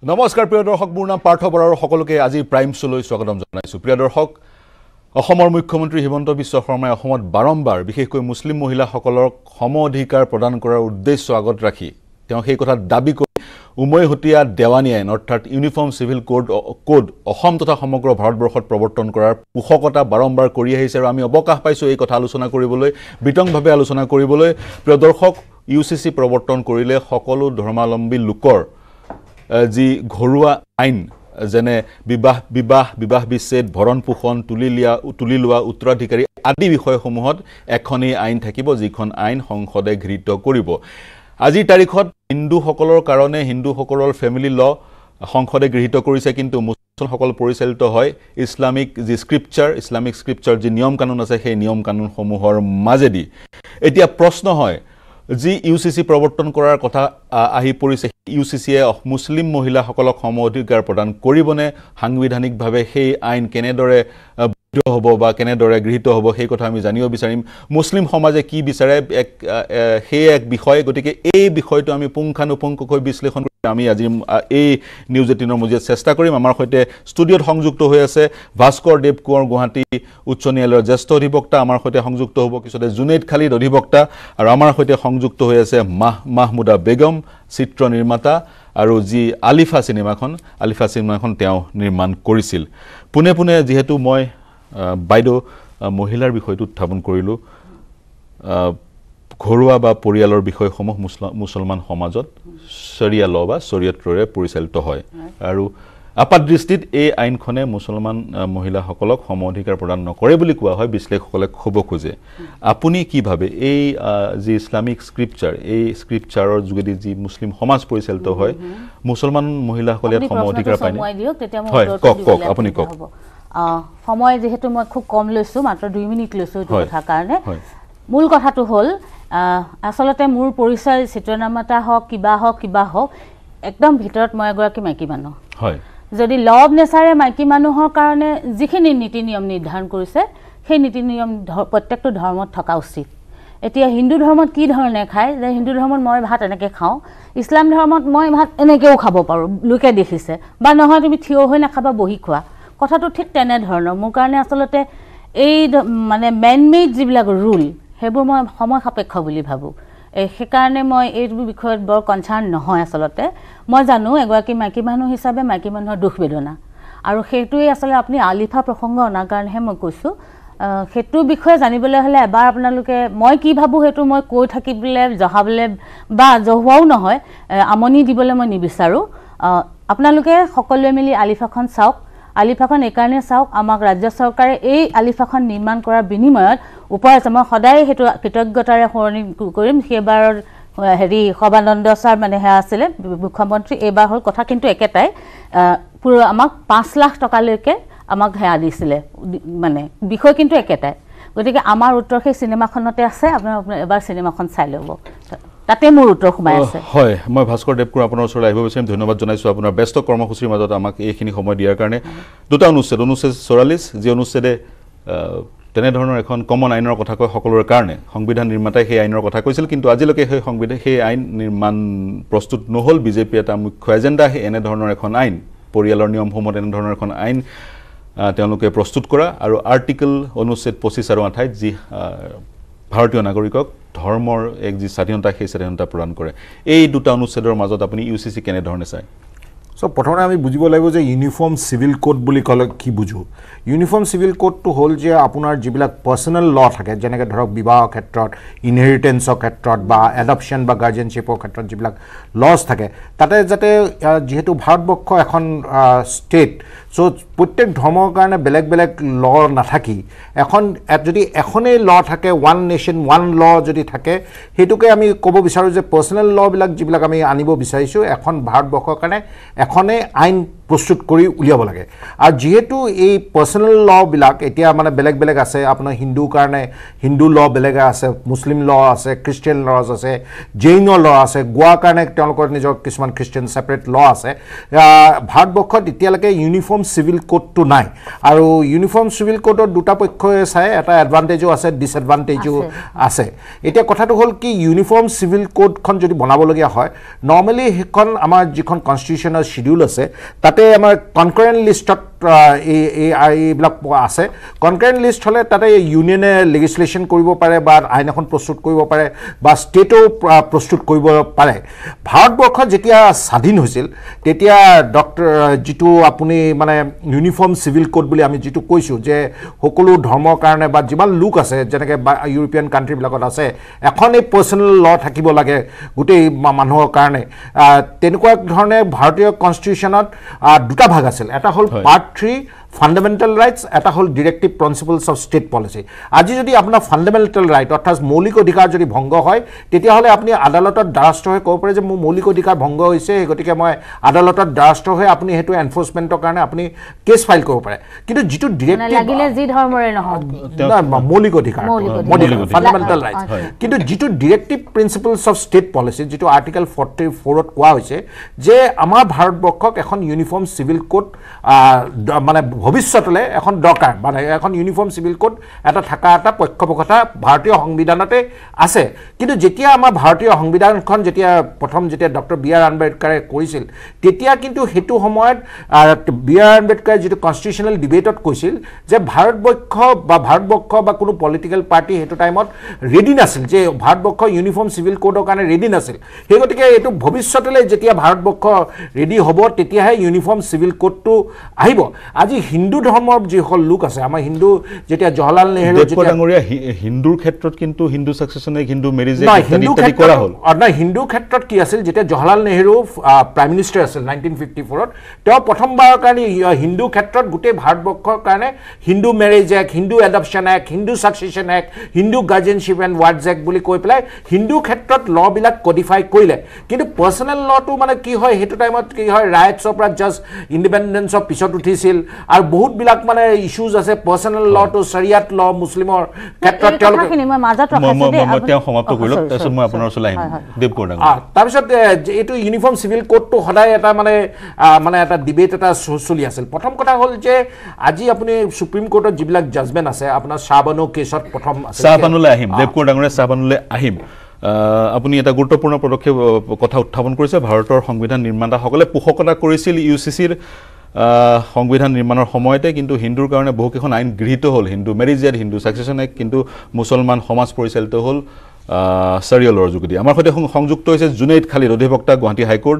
নমস্কাৰ প্ৰিয় দৰ্শক মোৰ নাম পাৰ্থ বৰা আৰু সকলোকে আজি প্ৰাইম শোলৈ স্বাগতম জনাইছো প্ৰিয় দৰ্শক অসমৰ মুখ্যমন্ত্ৰী হিমন্ত বিশ্ব শৰ্মাই অসমত বাৰম্বাৰ বিশেষকৈ মুছলিম মহিলাসকলক সম অধিকাৰ প্ৰদান কৰাৰ উদ্দেশ্য আগত ৰাখি তেওঁ সেই কথা দাবী কৰি উমৈহতীয়া দেৱানী আইন অৰ্থাৎ ইউনিফৰ্ম সিভিল কোড অসম তথা সমগ্ৰ ভাৰতবৰ্ষত প্ৰৱৰ্তন কৰাৰ পোষকতা বাৰম্বাৰ কৰি আহিছে আৰু আমি অৱকাশ পাইছো এই কথা আলোচনা কৰিবলৈ বিতংভাৱে আলোচনা কৰিবলৈ প্ৰিয় দৰ্শক ইউসিসি প্ৰৱৰ্তন কৰিলে সকলো ধৰ্মাৱলম্বী লোকৰ যি ঘৰুৱা আইন যেনে বিবাহ বিচ্ছেদ ভৰণ পোষণ তুলি লোৱা উত্তৰাধিকাৰী আদি বিষয়সমূহত এখনেই আইন থাকিব যিখন আইন সংসদে গৃহীত কৰিব আজিৰ তাৰিখত হিন্দুসকলৰ কাৰণে হিন্দুসকলৰ ফ্যামিলি ল সংসদে গৃহীত কৰিছে কিন্তু মুছলমানসকল পৰিচালিত হয় ইছলামিক স্ক্ৰিপচাৰ যি নিয়ম কানুন আছে সেই নিয়ম কানুনসমূহৰ মাজেদি এতিয়া প্ৰশ্ন হয় যি ইউসিসি প্ৰৱৰ্তন কৰাৰ কথা আহি পৰিছে ইউসিসিয়ে মুছলিম মহিলাসকলক সম অধিকাৰ প্ৰদান কৰিবনে সাংবিধানিকভাৱে সেই আইন কেনেদৰে হ'ব বা কেনেদৰে গৃহীত হ'ব সেই কথা আমি জানিব বিচাৰিম মুছলিম সমাজে কি বিচাৰে এক বিষয় গতিকে এই বিষয়টো আমি পুংখানুপুংখকৈ বিশ্লেষণ কৰি আমি আজি এই নিউজ 18ৰ মজিয়াত চেষ্টা কৰিম আমাৰ সৈতে ষ্টুডিঅত সংযুক্ত হৈ আছে ভাস্কৰ দেৱ কোঁৱৰ গুৱাহাটী উচ্চ ন্যায়ালয়ৰ জ্যেষ্ঠ অধিবক্তা আমাৰ সৈতে সংযুক্ত হ'ব কিছতে জুনেদ খালিদ অধিবক্তা আৰু আমাৰ সৈতে সংযুক্ত হৈ আছে মাহমুদা বেগম চিত্ৰ নিৰ্মাতা আৰু যি আলিফা চিনেমাখন তেওঁ নিৰ্মাণ কৰিছিল পুনে যেহেতু মই বাইদেউ মহিলাৰ বিষয়টো উত্থাপন কৰিলো ঘৰুৱা বা পৰিয়ালৰ বিষয়সমূহ মুছলমান সমাজত শৰিয়া ল বা শৰিয়তৰে পৰিচালিত হয় আৰু আপাত দৃষ্টিত এই আইনখনে মুছলমান মহিলাসকলক সম অধিকাৰ প্ৰদান নকৰে বুলি কোৱা হয় বিশ্লেষকসকলে খুব খোজে আপুনি কি ভাবে এই যি ইছলামিক স্ক্ৰিপচাৰৰ যোগেদি যি মুছলিম সমাজ পৰিচালিত হয় মুছলমান মহিলাসকলে সম অধিকাৰ পায় হয় কক আপুনি কক সময় যেহেতু মই খুব কম লৈছো মাত্ৰ 2 মিনিট লৈছো এই কথা কাৰণে মূল কথাটো হল আসলতে মোৰ পৰিচয় চিত্ৰনামাতা হওক কিবা হওক একদম ভিতৰত মই এগৰাকী মাইকী মানুহ হয় যদি ল অফ নেচাৰে মাইকী মানুহৰ কাৰণে যিখিনি নীতি নিয়ম নিৰ্ধাৰণ কৰিছে সেই নীতি নিয়ম প্ৰত্যেকটো ধৰ্মত থকা উচিত এতিয়া হিন্দু ধৰ্মত কি ধৰণে খায় যে হিন্দু ধৰ্মত মই ভাত এনেকৈ খাওঁ ইছলাম ধৰ্মত মই ভাত এনেকৈও খাব পাৰোঁ লোকে দেখিছে বা নহয় তুমি থিয় হৈ নাখাবা বহি খোৱা কথাটো ঠিক তেনে ধৰণৰ মোৰ কাৰণে আসলতে এই মানে মেন মেড যিবিলাক ৰুল সেইবোৰ মই সময় সাপেক্ষ বুলি ভাবোঁ সেইকাৰণে মই এই বিষয়ত বৰ কনচাৰ্ন নহয় আসলতে মই জানো এগৰাকী মাইকী মানুহ হিচাপে মাইকী মানুহৰ দুখ বেদনা আৰু সেইটোৱে আসলে আপুনি আলিফা প্ৰসংগ অনাৰ কাৰণেহে মই কৈছোঁ সেইটো বিষয়ে জানিবলৈ হ'লে এবাৰ আপোনালোকে মই কি ভাবোঁ সেইটো মই কৈ থাকিবলৈ জহাবলৈ বা জহুৱাও নহয় আমনি দিবলৈ মই নিবিচাৰোঁ আপোনালোকে সকলোৱে মিলি আলিফাখন চাওক আলিফাখন এইকাৰণে চাওক আমাক ৰাজ্য চৰকাৰে এই আলিফাখন নিৰ্মাণ কৰাৰ বিনিময়ত উপহাৰ মই সদায় সেইটো কৃতজ্ঞতাৰে সোঁৱৰণি কৰিম সেইবাৰৰ সৰ্বানন্দ ছাৰ মানে সেয়া আছিলে মুখ্যমন্ত্ৰী এইবাৰ হ'ল কথা কিন্তু একেটাই পুরো আমাক 5 লাখ টাকালৈকে আমাক হেয়া দিছিলে মানে বিষয় কিন্তু একেটাই গতিকে আমাৰ উত্তৰ সেই সিনেমাখনতে আছে আপোনাক এবাৰ সিনেমাখন চাই ল'ব তাতে মোৰ উত্তৰ সোমাই আছে হয় মই ভাস্কৰ দেৱ কোঁৱৰ আপোনাৰ ওচৰলৈ আহিব বিচাৰিম ধন্যবাদ জনাইছো আপোনাৰ ব্যস্ত কৰ্মসূচীৰ মাজত আমাক এইখিনি সময় দিয়াৰ কাৰণে দুটা অনুচ্ছেদ 44 যি অনুচ্ছেদে তেনে ধৰণৰ এখন কমন আইনৰ কথা কয় সকলোৰে কাৰণে সংবিধান নিৰ্মাতাই সেই আইনৰ কথা কৈছিল কিন্তু আজিলৈকে সেই আইন নিৰ্মাণ প্ৰস্তুত নহল বিজেপি এটা মুখ্য এজেণ্ডা এনে ধৰণৰ এখন আইন পৰিয়ালৰ নিয়মসমূহত এনে ধৰণৰ এখন আইন তেওঁলোকে প্ৰস্তুত কৰা আৰু আৰ্টিকল অনুচ্ছেদ 25 আৰু 28 যি ভাৰতীয় নাগৰিকক ধৰ্মৰ এক যি স্বাধীনতা সেই স্বাধীনতা প্ৰদান কৰে এই দুটা অনুচ্ছেদৰ মাজত আপুনি ইউসিসি কেনে ধৰণে চায় সো প্ৰথমে আমি বুজিব লাগিব যে ইউনিফৰ্ম সিভিল কোড বুলি ক'লে কি বুঝো ইউনিফৰ্ম সিভিল কোডটো হ'ল যে আপোনাৰ যিবিলাক পাৰ্সোনাল ল থাকে যেনেকৈ ধৰক বিবাহৰ ক্ষেত্ৰত ইনহেৰিটেন্সৰ ক্ষেত্ৰত বা এডপশ্যন বা গাৰ্জিয়ানশ্বিপৰ ক্ষেত্ৰত যিবিলাক লজ থাকে তাতে যাতে যেহেতু ভাৰতবৰ্ষ এখন ষ্টেট সো প্ৰত্যেক ধৰ্মৰ কাৰণে বেলেগ ল নাথাকি এখন যদি এখনেই ল থাকে ওৱান নেশ্যন ওৱান ল যদি থাকে সেইটোকে আমি ক'ব বিচাৰোঁ যে পাৰ্সোনাল লবিলাক যিবিলাক আমি আনিব বিচাৰিছোঁ এখন ভাৰতবৰ্ষৰ কাৰণে এখনে আইন প্ৰস্তুত কৰি উলিয়াব লাগে আৰু যেহেতু এই পাৰ্সোনাল লবিলাক এতিয়া মানে বেলেগ আছে আপোনাৰ হিন্দুৰ কাৰণে হিন্দু ল বেলেগ আছে মুছলিম ল আছে খ্ৰীষ্টিয়ান ল আছে জৈন ল আছে গোৱাৰ কাৰণে তেওঁলোকৰ নিজৰ কিছুমান খ্ৰীষ্টিয়ান সেপাৰেট ল আছে ভাৰতবৰ্ষত এতিয়ালৈকে ইউনিফৰ্ম সিভিল কোডটো নাই আৰু ইউনিফৰ্ম সিভিল কোডৰ দুটা পক্ষই চাই এটা এডভান্টেজও আছে ডিসএডভান্টেজও আছে এতিয়া কথাটো হ'ল কি ইউনিফৰ্ম সিভিল কোডখন যদি বনাবলগীয়া হয় নৰ্মালি সেইখন আমাৰ যিখন কনষ্টিটিউশ্যনৰ শিডিউল আছে তাতে আমাৰ কনকাৰেণ্ট লিষ্টত এইবিলাক আছে কনকাৰেণ্ট লিষ্ট হ'লে তাতে ইউনিয়নে লেজিসলেশ্যন কৰিব পাৰে বা আইন এখন প্ৰস্তুত কৰিব পাৰে বা ষ্টেটো প্ৰস্তুত কৰিব পাৰে ভাৰতবৰ্ষ যেতিয়া স্বাধীন হৈছিল তেতিয়া যিটো আপুনি মানে ইউনিফৰ্ম সিভিল কোড বুলি আমি যিটো কৈছোঁ যে সকলো ধৰ্মৰ কাৰণে বা যিমান লোক আছে যেনেকৈ ইউৰোপিয়ান কাণ্ট্ৰিবিলাকত আছে এখন এই পাৰ্চনেল ল থাকিব লাগে গোটেই মানুহৰ কাৰণে তেনেকুৱা ধৰণে ভাৰতীয় কনষ্টিটিউশ্যনত দুটা ভাগ আছিল এটা হ'ল পাৰ্ট 3 ফান্ডামেন্টাল রাইটস এটা হল directive principles of state policy আজি যদি আপনার ফান্ডামেন্টাল রাইট অর্থাৎ মৌলিক অধিকার যদি ভঙ্গ হয় তেতিয়াহলে আপনি আদালতত দ্বাৰস্থ হৈ ক'ব পাৰে যে মোৰ মৌলিক অধিকাৰ ভঙ্গ হৈছে গতিকে মই আদালতত দ্বাৰস্থ হৈ আপনি হেতু এনফোৰ্সমেন্টৰ কাৰণে আপনি কেস ফাইল কৰিব পাৰে কিন্তু যেটো ডিৰেক্টিভ লাগিলে যি ধৰ্মৰে নহওক মৌলিক অধিকাৰ ফান্ডামেন্টাল ৰাইটস কিন্তু যেটো ডিৰেক্টিভ প্ৰিন্সিপলস অফ স্টেট পলিসি যেটো আৰ্টিকেল 44 ত কোৱা হৈছে যে আমাৰ ভাৰতবৰ্ষক এখন ইউনিফৰ্ম সিভিল কোড মানে ভবিষ্যতলে এখন দৰকাৰ মানে এখন ইউনিফৰ্ম সিভিল কোড এটা থাকা এটা পক্ষপক্ষতা ভাৰতীয় সংবিধানতে আছে কিন্তু যেতিয়া আমাৰ ভাৰতীয় সংবিধানখন যেতিয়া প্ৰথম যেতিয়া ডক্টৰ বি আৰ আম্বেদকাৰে কৰিছিল তেতিয়া কিন্তু হেতু সময়ত বি আৰ আম্বেদকাৰে যেটো কনষ্টিটিউশনাল ডিবেটত কৈছিল যে ভাৰতবৰ্ষ বা কোনো পলিটিক্যাল পাৰ্টি হেতু টাইমত ৰেডি নাছিল যে ভাৰতবৰ্ষ ইউনিফৰ্ম সিভিল কোডৰ কাৰণে ৰেডি নাছিল সেই গতিকে এটো ভবিষ্যতলে যেতিয়া ভাৰতবৰ্ষ ৰেডি হ'ব তেতিয়াহে ইউনিফৰ্ম সিভিল কোডটো আহিব আজি হিন্দু ধৰ্মৰ যি হল লোক আছে আমাৰ হিন্দু যেতিয়া জৱাহৰলাল নেহৰু যেতিয়া হিন্দুৰ ক্ষেত্ৰত কিন্তু হিন্দু সাকসেশনে হিন্দু মেৰিজ ইত্যাদি কৰা হল না হিন্দু ক্ষেত্ৰত কি আছিল যেতিয়া জৱাহৰলাল নেহৰু প্ৰাইম মিনিষ্টাৰ আছিল 1954 ত তেওঁ প্ৰথমবাৰৰ কাৰণে হিন্দু ক্ষেত্ৰত গোটেই ভাৰতবৰ্ষৰ কাৰণে Hindu marriage act Hindu adoption act Hindu succession act Hindu guardianship and wards act বুলি কৈ পেলাই হিন্দু ক্ষেত্ৰত ল বিলাক কোডিফাই কৰিলে কিন্তু পাৰ্সোনেল লটো মানে কি হয় হেতু টাইমত কি হয় rights of just independence of পিছত উঠিছিল আৰু বহুত বিলাক মানে ইস্যুজ আছে পাৰ্সোনেল ল টু শৰিয়াত ল মুছলিমৰ ক্ষেত্ৰত তেওঁলোকে মই মাজত ৰাখিছে তেওঁ সমাপ্ত কৰিলো তাৰপিছত মই আপোনাৰ ওচৰলৈ আহিম দেৱকুমাৰ ডাঙৰীয়া তাৰপিছত এইটো ইউনিফৰ্ম সিভিল কোডটো সদায় এটা মানে এটা ডিবেট এটা চলি আছিল প্ৰথম কথা হ'ল যে আজি আপুনি সুপ্ৰিম কোৰ্টত যিবিলাক জাজমেন্ট আছে আপোনাৰ শাহবানু কেছত প্ৰথম আছে শাহবানুলৈ আহিম দেৱকুমাৰ ডাঙৰীয়া শাহবানুলৈ আহিম আপুনি এটা গুৰুত্বপূৰ্ণ পদক্ষেপ কথা উত্থাপন কৰিছে ভাৰতৰ সংবিধান নিৰ্মাতাসকলে পোষকতা কৰিছিল ইউচিচিৰ সংবিধান নিৰ্মাণৰ সময়তে কিন্তু হিন্দুৰ কাৰণে বহুকেইখন আইন গৃহীত হ'ল Hindu marriage act Hindu succession act কিন্তু মুছলমান সমাজ পৰিচালিত হ'ল চাৰিয়লৰ যোগেদি আমাৰ সৈতে সংযুক্ত হৈছে জুনেইদ খালিদ অধিবক্তা গুৱাহাটী হাইকোৰ্ট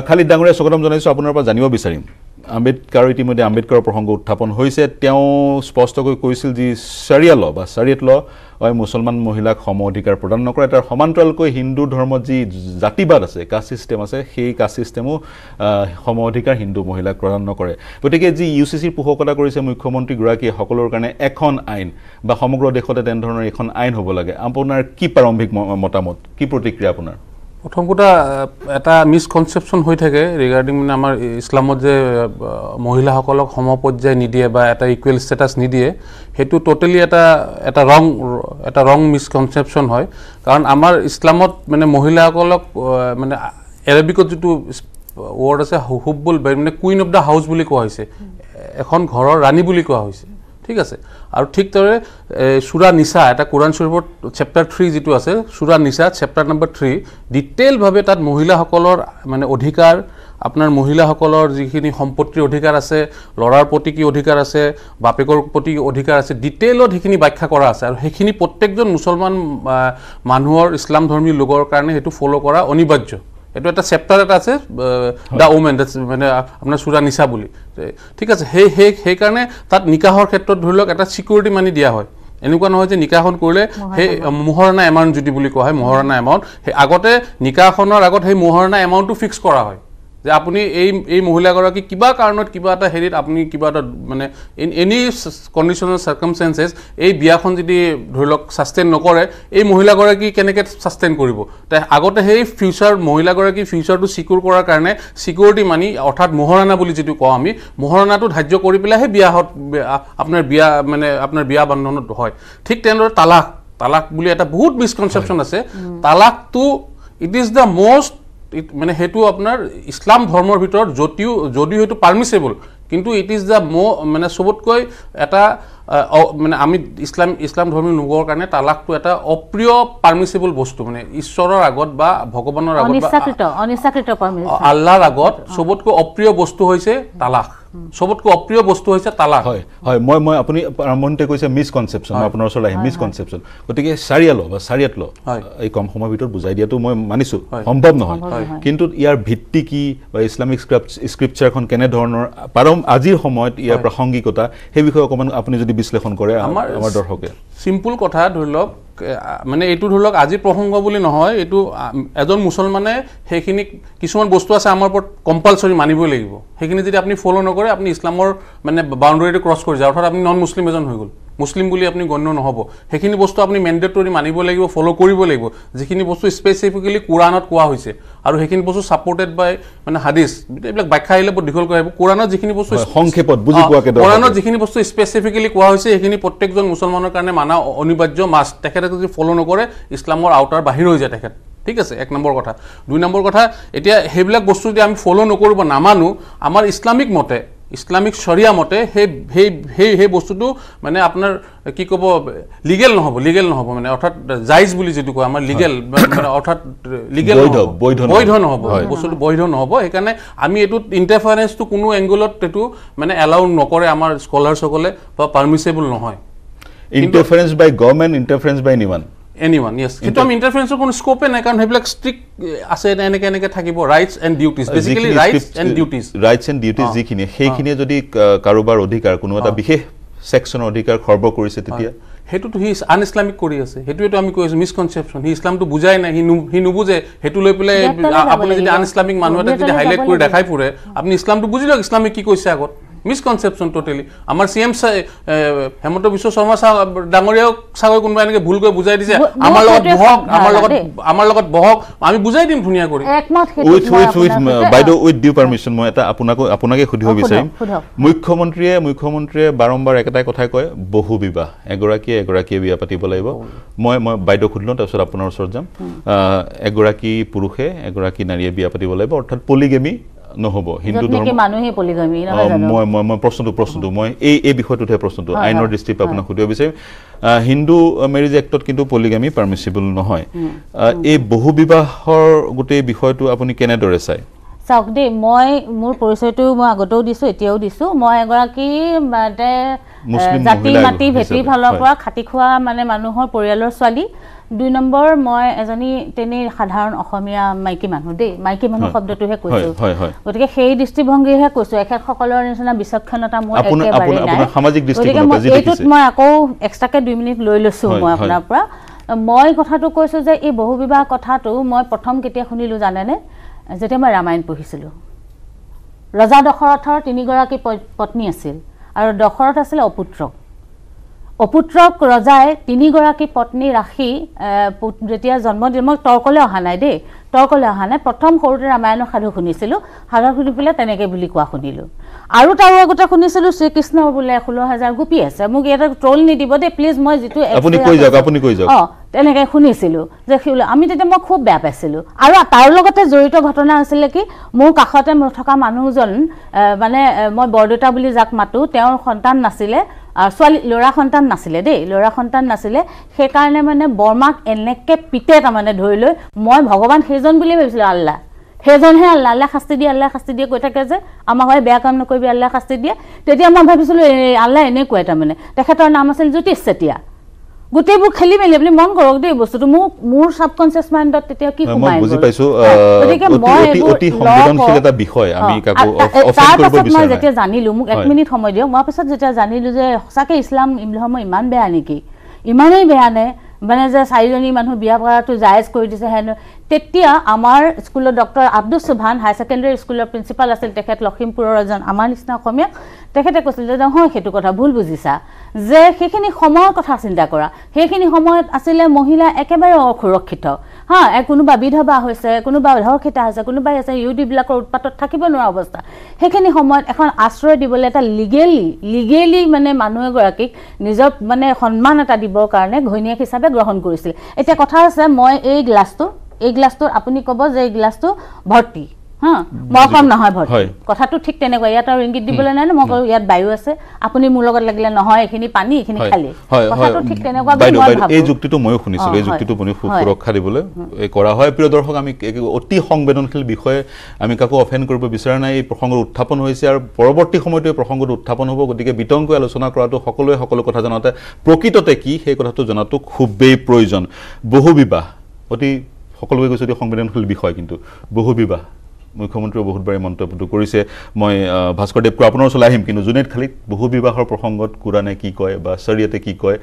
খালিদ ডাঙৰীয়া স্বাগতম জনাইছো আপোনাৰ পৰা জানিব বিচাৰিম আম্বেদকাৰ ইতিমধ্যে আম্বেদকাৰৰ প্ৰসংগ উত্থাপন হৈছে তেওঁ স্পষ্টকৈ কৈছিল যে চাৰিয়া ল বা চাৰিয়ত ল হয় মুছলমান মহিলাক সম অধিকাৰ প্ৰদান নকৰে তাৰ সমান্তৰালকৈ হিন্দু ধৰ্মত যি জাতিবাদ আছে কাষ্ট সিস্টেম আছে সেই কাষ্ট সিস্টেমো সম অধিকাৰ হিন্দু মহিলাক প্ৰদান নকৰে গতিকে যি ইউচিচিৰ পোষকতা কৰিছে মুখ্যমন্ত্ৰী গৰাকী সকলৰ কাৰণে এখন আইন বা সমগ্ৰ দেশতে তেন ধৰণৰ এখন আইন হ'ব লাগে আপোনাৰ কি প্ৰাৰম্ভিক মতামত কি প্ৰতিক্ৰিয়া আপোনাৰ প্ৰথম কথা এটা মিসকনসেপশন হৈ থাকে ৰিগাৰ্ডিং মানে আমাৰ ইছলামত যে মহিলাসকলক সমপৰ্যায় নিদিয়ে বা এটা ইকুৱেল ষ্টেটাছ নিদিয়ে হেতু টোটালি এটা ৰং মিসকনসেপশন হয় কাৰণ আমাৰ ইছলামত মানে মহিলাসকলক মানে এৰাবিকত যেটো ৱৰ্ড আছে হুব্বুল মানে কুইন অফ দা হাউস বুলি কোৱা হৈছে এখন ঘৰৰ ৰাণী বুলি কোৱা হৈছে ঠিক আছে আৰু ঠিক তৰে সূৰা নিসা এটা কোৰান শৰীফৰ চেপ্টাৰ 3 যেটো আছে সূৰা নিসা চেপ্টাৰ নম্বৰ 3 ডিটেইল ভাবে তাত মহিলাসকলৰ মানে অধিকাৰ আপোনাৰ মহিলাসকলৰ যিখিনি সম্পত্তিৰ অধিকাৰ আছে লৰাৰ প্ৰতি কি অধিকাৰ আছে বাপেকৰ প্ৰতি অধিকাৰ আছে ডিটেইলত সেইখিনি ব্যাখ্যা কৰা আছে আৰু সেইখিনি প্ৰত্যেকজন মুছলমান মানুহৰ ইছলাম ধৰ্মী লোকৰ কাৰণে হেতু ফলো কৰা অনিবাৰ্য এটো এটা চেপ্টাৰ এটা আছে দা ওমেন মানে আপোনাৰ সূৰা নিসা বুলি ঠিক আছে সেই কাৰণে তাত নিকাহৰ ক্ষেত্ৰত ধৰিলক এটা সিকিউৰিটি মানি দিয়া হয় এনেকুৱা নহয় যে নিকাহখন কৰিলে সেই মোহৰানা এমাউন্ট যদি বুলি কোৱা হয় মোহৰানা এমাউন্ট সেই আগতে নিকাহখনৰ আগত সেই মোহৰানা এমাউন্টটো ফিক্স কৰা হয় যে আপুনি এই মহিলাগৰাকী কিবা কাৰণত কিবা এটা হেৰিত আপুনি কিবা এটা মানে এনি কন্ডিশনাল সাৰ্কামস্টেন্সেস এই বিয়াখন যদি ধৰিলক সাস্টেইন নকৰে এই মহিলাগৰাকী কেনেকৈ সাস্টেইন কৰিব তাই আগতে সেই ফিউচাৰ মহিলাগৰাকী ফিউচাৰটো সিকিউৰ কৰাৰ কাৰণে সিকিউৰিটি মানি অৰ্থাৎ মোহৰানা বুলি যেটো কওঁ আমি মোহৰানাটো ধাৰ্য কৰি পেলাইহে বিয়াহত আপোনাৰ বিয়া মানে আপোনাৰ বিয়া বন্ধনত হয় ঠিক তেনেদৰে তালাক বুলি এটা বহুত মিসকনসেপশন আছে তালাকটো ইট ইজ দা মোস্ট মানে হেতু আপোনাৰ ইছলাম ধৰ্মৰ ভিতৰত যদিও হেতু পাৰমিসেবল কিন্তু ইট ইজ দা মানে সবতকৈ এটা মানে আমি ইছলাম ধৰ্মী লোকৰ কাৰণে তালাকটো এটা অপ্ৰিয় পাৰ্মিচিবল বস্তু মানে ঈশ্বৰৰ আগত বা ভগৱানৰ আগত আল্লাহৰ আগত সবতকৈ অপ্ৰিয় বস্তু হৈছে তালাক সবতকৈ অপ্ৰিয় বস্তু হৈছে তালাক হয় হয় মই আপুনি আৰম্ভণিতে কৈছে মিসকনসেপচন আপোনাৰ ওচৰত আহি মিসকনসেপচন গতিকে চাৰিয়া ল বা চাৰিয়াত ল এই কম সময়ৰ ভিতৰত বুজাই দিয়াটো মই মানিছো সম্ভৱ নহয় কিন্তু ইয়াৰ ভিত্তি কি বা ইছলামিক স্ক্ৰিপচাৰখন কেনে ধৰণৰ আজিৰ সময়ত ইয়াৰ প্ৰাসংগিকতা সেই বিষয়ে অকমান আপুনি যদি বিশ্লেষণ কৰে আমাৰ দৰ্শকে সিম্পল কথা ধৰি লওক মানে এইটো ধৰি লওক আজি প্ৰসংগ বুলি নহয় এইটো এজন মুছলমানে সেইখিনি কিছুমান বস্তু আছে আমাৰ ওপৰত কম্পালসৰি মানিবই লাগিব সেইখিনি যদি আপুনি ফলো নকৰে আপুনি ইছলামৰ মানে বাউণ্ডাৰীটো ক্ৰছ কৰি যায় অৰ্থাৎ আপুনি নন মুছলিম এজন হৈ গ'ল মুছলিম বুলি আপুনি গণ্য নহ'ব সেইখিনি বস্তু আপুনি মেণ্ডেটৰি মানিব লাগিব ফলো কৰিব লাগিব যিখিনি বস্তু স্পেচিফিকেলি কোৰাণত কোৱা হৈছে আৰু সেইখিনি বস্তু ছাপৰ্টেড বাই মানে হাদিছ এইবিলাক ব্যাখ্যা আহিলে বহুত দীঘল কৰিব কোৰাণত যিখিনি বস্তু সংক্ষেপত বুজি পোৱাকে কোৰাণত যিখিনি বস্তু স্পেচিফিকেলি কোৱা হৈছে সেইখিনি প্ৰত্যেকজন মুছলমানৰ কাৰণে মানা অনিবাৰ্য মাষ্ট তেখেতে যদি ফলো নকৰে ইছলামৰ আউটাৰ বাহিৰ হৈ যায় তেখেত ঠিক আছে এক নম্বৰ কথা দুই নম্বৰ কথা এতিয়া সেইবিলাক বস্তু যদি আমি ফলো নকৰিব নামানো আমাৰ ইছলামিক মতে ইছলামিক শৰিয়া মতে সেই বস্তুটো মানে আপোনাৰ কি ক'ব লিগেল নহ'ব মানে অৰ্থাৎ জাইজ বুলি যেটো কয় আমাৰ লিগেল মানে অৰ্থাৎ লিগেল বৈধ নহ'ব বস্তুটো বৈধ নহ'ব সেইকাৰণে আমি এটোত ইন্টাৰফাৰেন্সটো কোনো এংগলত এটো মানে এলাউ নকৰে আমাৰ স্কলাৰসকলে বা পাৰমিসিবল নহয় ইন্টাৰফাৰেন্স বাই গভৰ্নমেন্ট ইন্টাৰফাৰেন্স বাই anyone yes কিন্তু আমি ইন্টাৰফাৰেন্সৰ কোনো স্কোপে নাই কাৰণ হেবিলাক ষ্ট্ৰিক্ট আছে এনেকে থাকিব rights and duties basically rights and duties যিখিনি সেইখিনি যদি কাৰোবাৰ অধিকাৰ কোনো এটা বিশেষ সেকশনৰ অধিকাৰ খৰ্ব কৰিছে তেতিয়া হেতুটো হি আনইসলামিক কৰি আছে হেতুটো আমি কৈছো মিসকনসেপচন হি ইসলামটো বুজাই নাই হি নুবুজে হেতু লৈ পেলাই আপুনি যদি আনইসলামিক মানুহ এটা যদি হাইলাইট কৰি দেখাই ফুৰে আপুনি ইসলামটো বুজি লওক ইসলামে কি কৈছে আগত মিসকনসেপচন টোটালি আমাৰ সিএম হেমন্ত বিশ্ব শৰ্মা ডাঙৰীয়াও চাগৈ কোনোবা এনেকে ভুল কৰি বুজাই দিছে আমাৰ লগত বহক আমি বুজাই দিম ধুনিয়া কৰি উইথ বাইদেউ উইথ ডিউ পাৰমিশন মই এটা আপোনাকে সুধিব বিচাৰিম মুখ্যমন্ত্ৰীয়ে বাৰম্বাৰ একেটাই কথাই কয় বহু বিবাহ এগৰাকীয়ে বিয়া পাতিব লাগিব মই বাইদেউ সুধিলোঁ তাৰপিছত আপোনাৰ ওচৰত যাম এগৰাকী পুৰুষে এগৰাকী নাৰীয়ে বিয়া পাতিব লাগিব অৰ্থাৎ পলিগেমি নহব হিন্দু ধৰ্ম মানুহে পলিগামী নহয় জানো মই প্ৰশ্নটো মই এই বিষয়টোতে প্ৰশ্নটো আইনৰ দৃষ্টিত আপোনাক সুধিব বিচাৰিম হিন্দু মেৰিজ এক্টত কিন্তু পলিগামী পাৰমিসিবল নহয় এই বহু বিবাহৰ গোটেই বিষয়টো আপুনি কেনেদৰে চাই চাওক দেই মই মোৰ পৰিচয়টো মই আগতেও দিছো এতিয়াও দিছো মই এগৰাকী মানে জাতি মাটি ভেটি ফালৰ পৰা খাটি খোৱা মানে মানুহৰ পৰিয়ালৰ ছোৱালী দুই নম্বৰ মই এজনী তেনে সাধাৰণ অসমীয়া মাইকী মানুহ দেই মাইকী মানুহ শব্দটোহে কৈছো গতিকে সেই দৃষ্টিভংগীহে কৈছো এখেতসকলৰ নিচিনা বিচক্ষণতা মোৰ একেবাৰে নাই সামাজিক দৃষ্টিকোণত মই আকৌ এক্সট্ৰাকে 2 মিনিট লৈ লৈছো মই আপোনাৰ পৰা মই কথাটো কৈছো যে এই বহুবিবাহ কথাটো মই প্ৰথম কেতিয়া শুনিলো জানেনে যেতিয়া মই ৰামায়ণ পঢ়িছিলো ৰজা দশৰথৰ 3 গৰাকী পত্নী আছিল আৰু দশৰথ আছিল অপুত্ৰক ৰজাই 3 গৰাকী পত্নী ৰাখি যেতিয়া জন্ম দিল মই তৰ্কলে অহা নাই দেই প্ৰথম সৰুতে ৰামায়ণৰ সাধু শুনিছিলো সাধু শুনি পেলাই তেনেকে বুলি কোৱা শুনিলো আৰু তাৰ আগতে শুনিছিলো শ্ৰীকৃষ্ণৰ বোলে 16000 গোপী আছে মোক এটা ট্ৰল নিদিব দেই প্লিজ মই যেটো আপুনি কৈ যাওক তেনেকে শুনিছিলো যে আমি তেতিয়া মই খুব বেয়া পাইছিলো আৰু তাৰ লগতে জড়িত ঘটনা আছিল কি মোৰ কাষতে থকা মানুহজন মানে মই বৰদেউতা বুলি যাক মাতো তেওঁৰ সন্তান নাছিলে ছোৱালী লৰা সন্তান নাছিলে দেই লৰা সন্তান নাছিলে সেই কাৰণে মানে বৰমাক এনেকে পিতে তাৰমানে ধৰি লৈ মই ভগৱান সেইজন বুলি ভাবিছিলো আল্লাহ সেইজনহে আল্লাহ শাস্তি দিয়ে কৈ থাকে যে আমাৰ হয় বেয়া কাম নকৰিবি আল্লাহ শাস্তি দিয়ে তেতিয়া মই ভাবিছিলো আল্লাহ এনেকুৱা তাৰমানে তেখেতৰ নাম আছিল জ্যোতিষ চেতিয়া গোটেইবোৰ খেলি মেলি বুলি মন কৰক দেই বস্তুটো মোৰ সাবকনসিয়াস মাইণ্ডত তেতিয়া কি সোমাই বুজি পাইছো অতি সংবেদনশীল এটা বিষয় আমি কাকো অফেন্ড কৰিব বিচাৰা মই যেতিয়া জানিলো মোক 1 মিনিট সময় দিয়ক মই পিছত যেতিয়া জানিলো যে সঁচাকে ইছলাম ধৰ্ম ইমান বেয়া নেকি ইমানেই বেয়া নে মানে যে 4জনী মানুহ বিয়া কৰাটো জায়েজ কৰি দিছে হেন তেতিয়া আমাৰ স্কুলৰ ডক্টৰ আব্দুল সুবহান হাই সেকেন্ডাৰী স্কুলৰ প্ৰিন্সিপাল আছিল তেখেত লখিমপুৰৰ এজন আমাৰ নিচিনা অসমীয়া তেখেতে কৈছিল যে হয় হেতু কথা ভুল বুজিছা যে সেইখিনি সময়ৰ কথা চিন্তা কৰা সেইখিনি সময়ত আছিলে মহিলা একেবাৰে অসুৰক্ষিত হা কোনোবা বিধৱা হৈছে কোনোবা ধৰ্ষিতা হৈছে কোনোবাই আছে ইউডি বিলাকৰ উৎপাতত থাকিব নোৱাৰা অৱস্থা সেইখিনি সময়ত এখন আশ্ৰয় দিবলৈ এটা লিগেলি মানে মানুহ এগৰাকীক নিজৰ মানে সন্মান এটা দিবৰ কাৰণে ঘৈণীয়েক হিচাপে গ্ৰহণ কৰিছিল এতিয়া কথা আছে মই এই গ্লাছটো আপুনি ক'ব যে এই গ্লাছটো ভৰ্তি হা মই কম নহয় ভৰ্তি কথাটো ঠিক তেনেকুৱা ইয়াত আৰু ইংগিত দিবলৈ নাই মই কওঁ ইয়াত বায়ু আছে আপুনি মোৰ লগত লাগিলে নহয় এখিনি পানী এখিনি খালি কথাটো ঠিক তেনেকুৱা বুলি মই ভাবো এই যুক্তিটো ময়ো শুনিছিলো এই যুক্তিটো পুনি সুৰক্ষা দিবলৈ কৰা হয় প্ৰিয় দৰ্শক আমি অতি সংবেদনশীল বিষয়ে আমি কাকো অফেন্ড কৰিব বিচৰা নাই এই প্ৰসংগৰ উত্থাপন হৈছে আৰু পৰৱৰ্তী সময়ত এই প্ৰসংগটো উত্থাপন হ'ব গতিকে বিতংকৈ আলোচনা কৰাটো সকলোৱে সকলো কথা জনাতে প্ৰকৃততে কি সেই কথাটো জনাটো খুবেই প্ৰয়োজন বহু বিবাহ অতি সকলোৱে কৈছে অতি সংবেদনশীল বিষয় কিন্তু বহু বিবাহ মুখ্যমন্ত্ৰীয়ে বহুতবাৰ মন্তব্যটো কৰিছে মই ভাস্কৰদেৱক আপোনাৰ ওচৰলৈ আহিম কিন্তু জুনেদ খালিক বহু বিবাহৰ প্ৰসংগত কুৰানে কি কয় বা শৰীয়তে কি কয়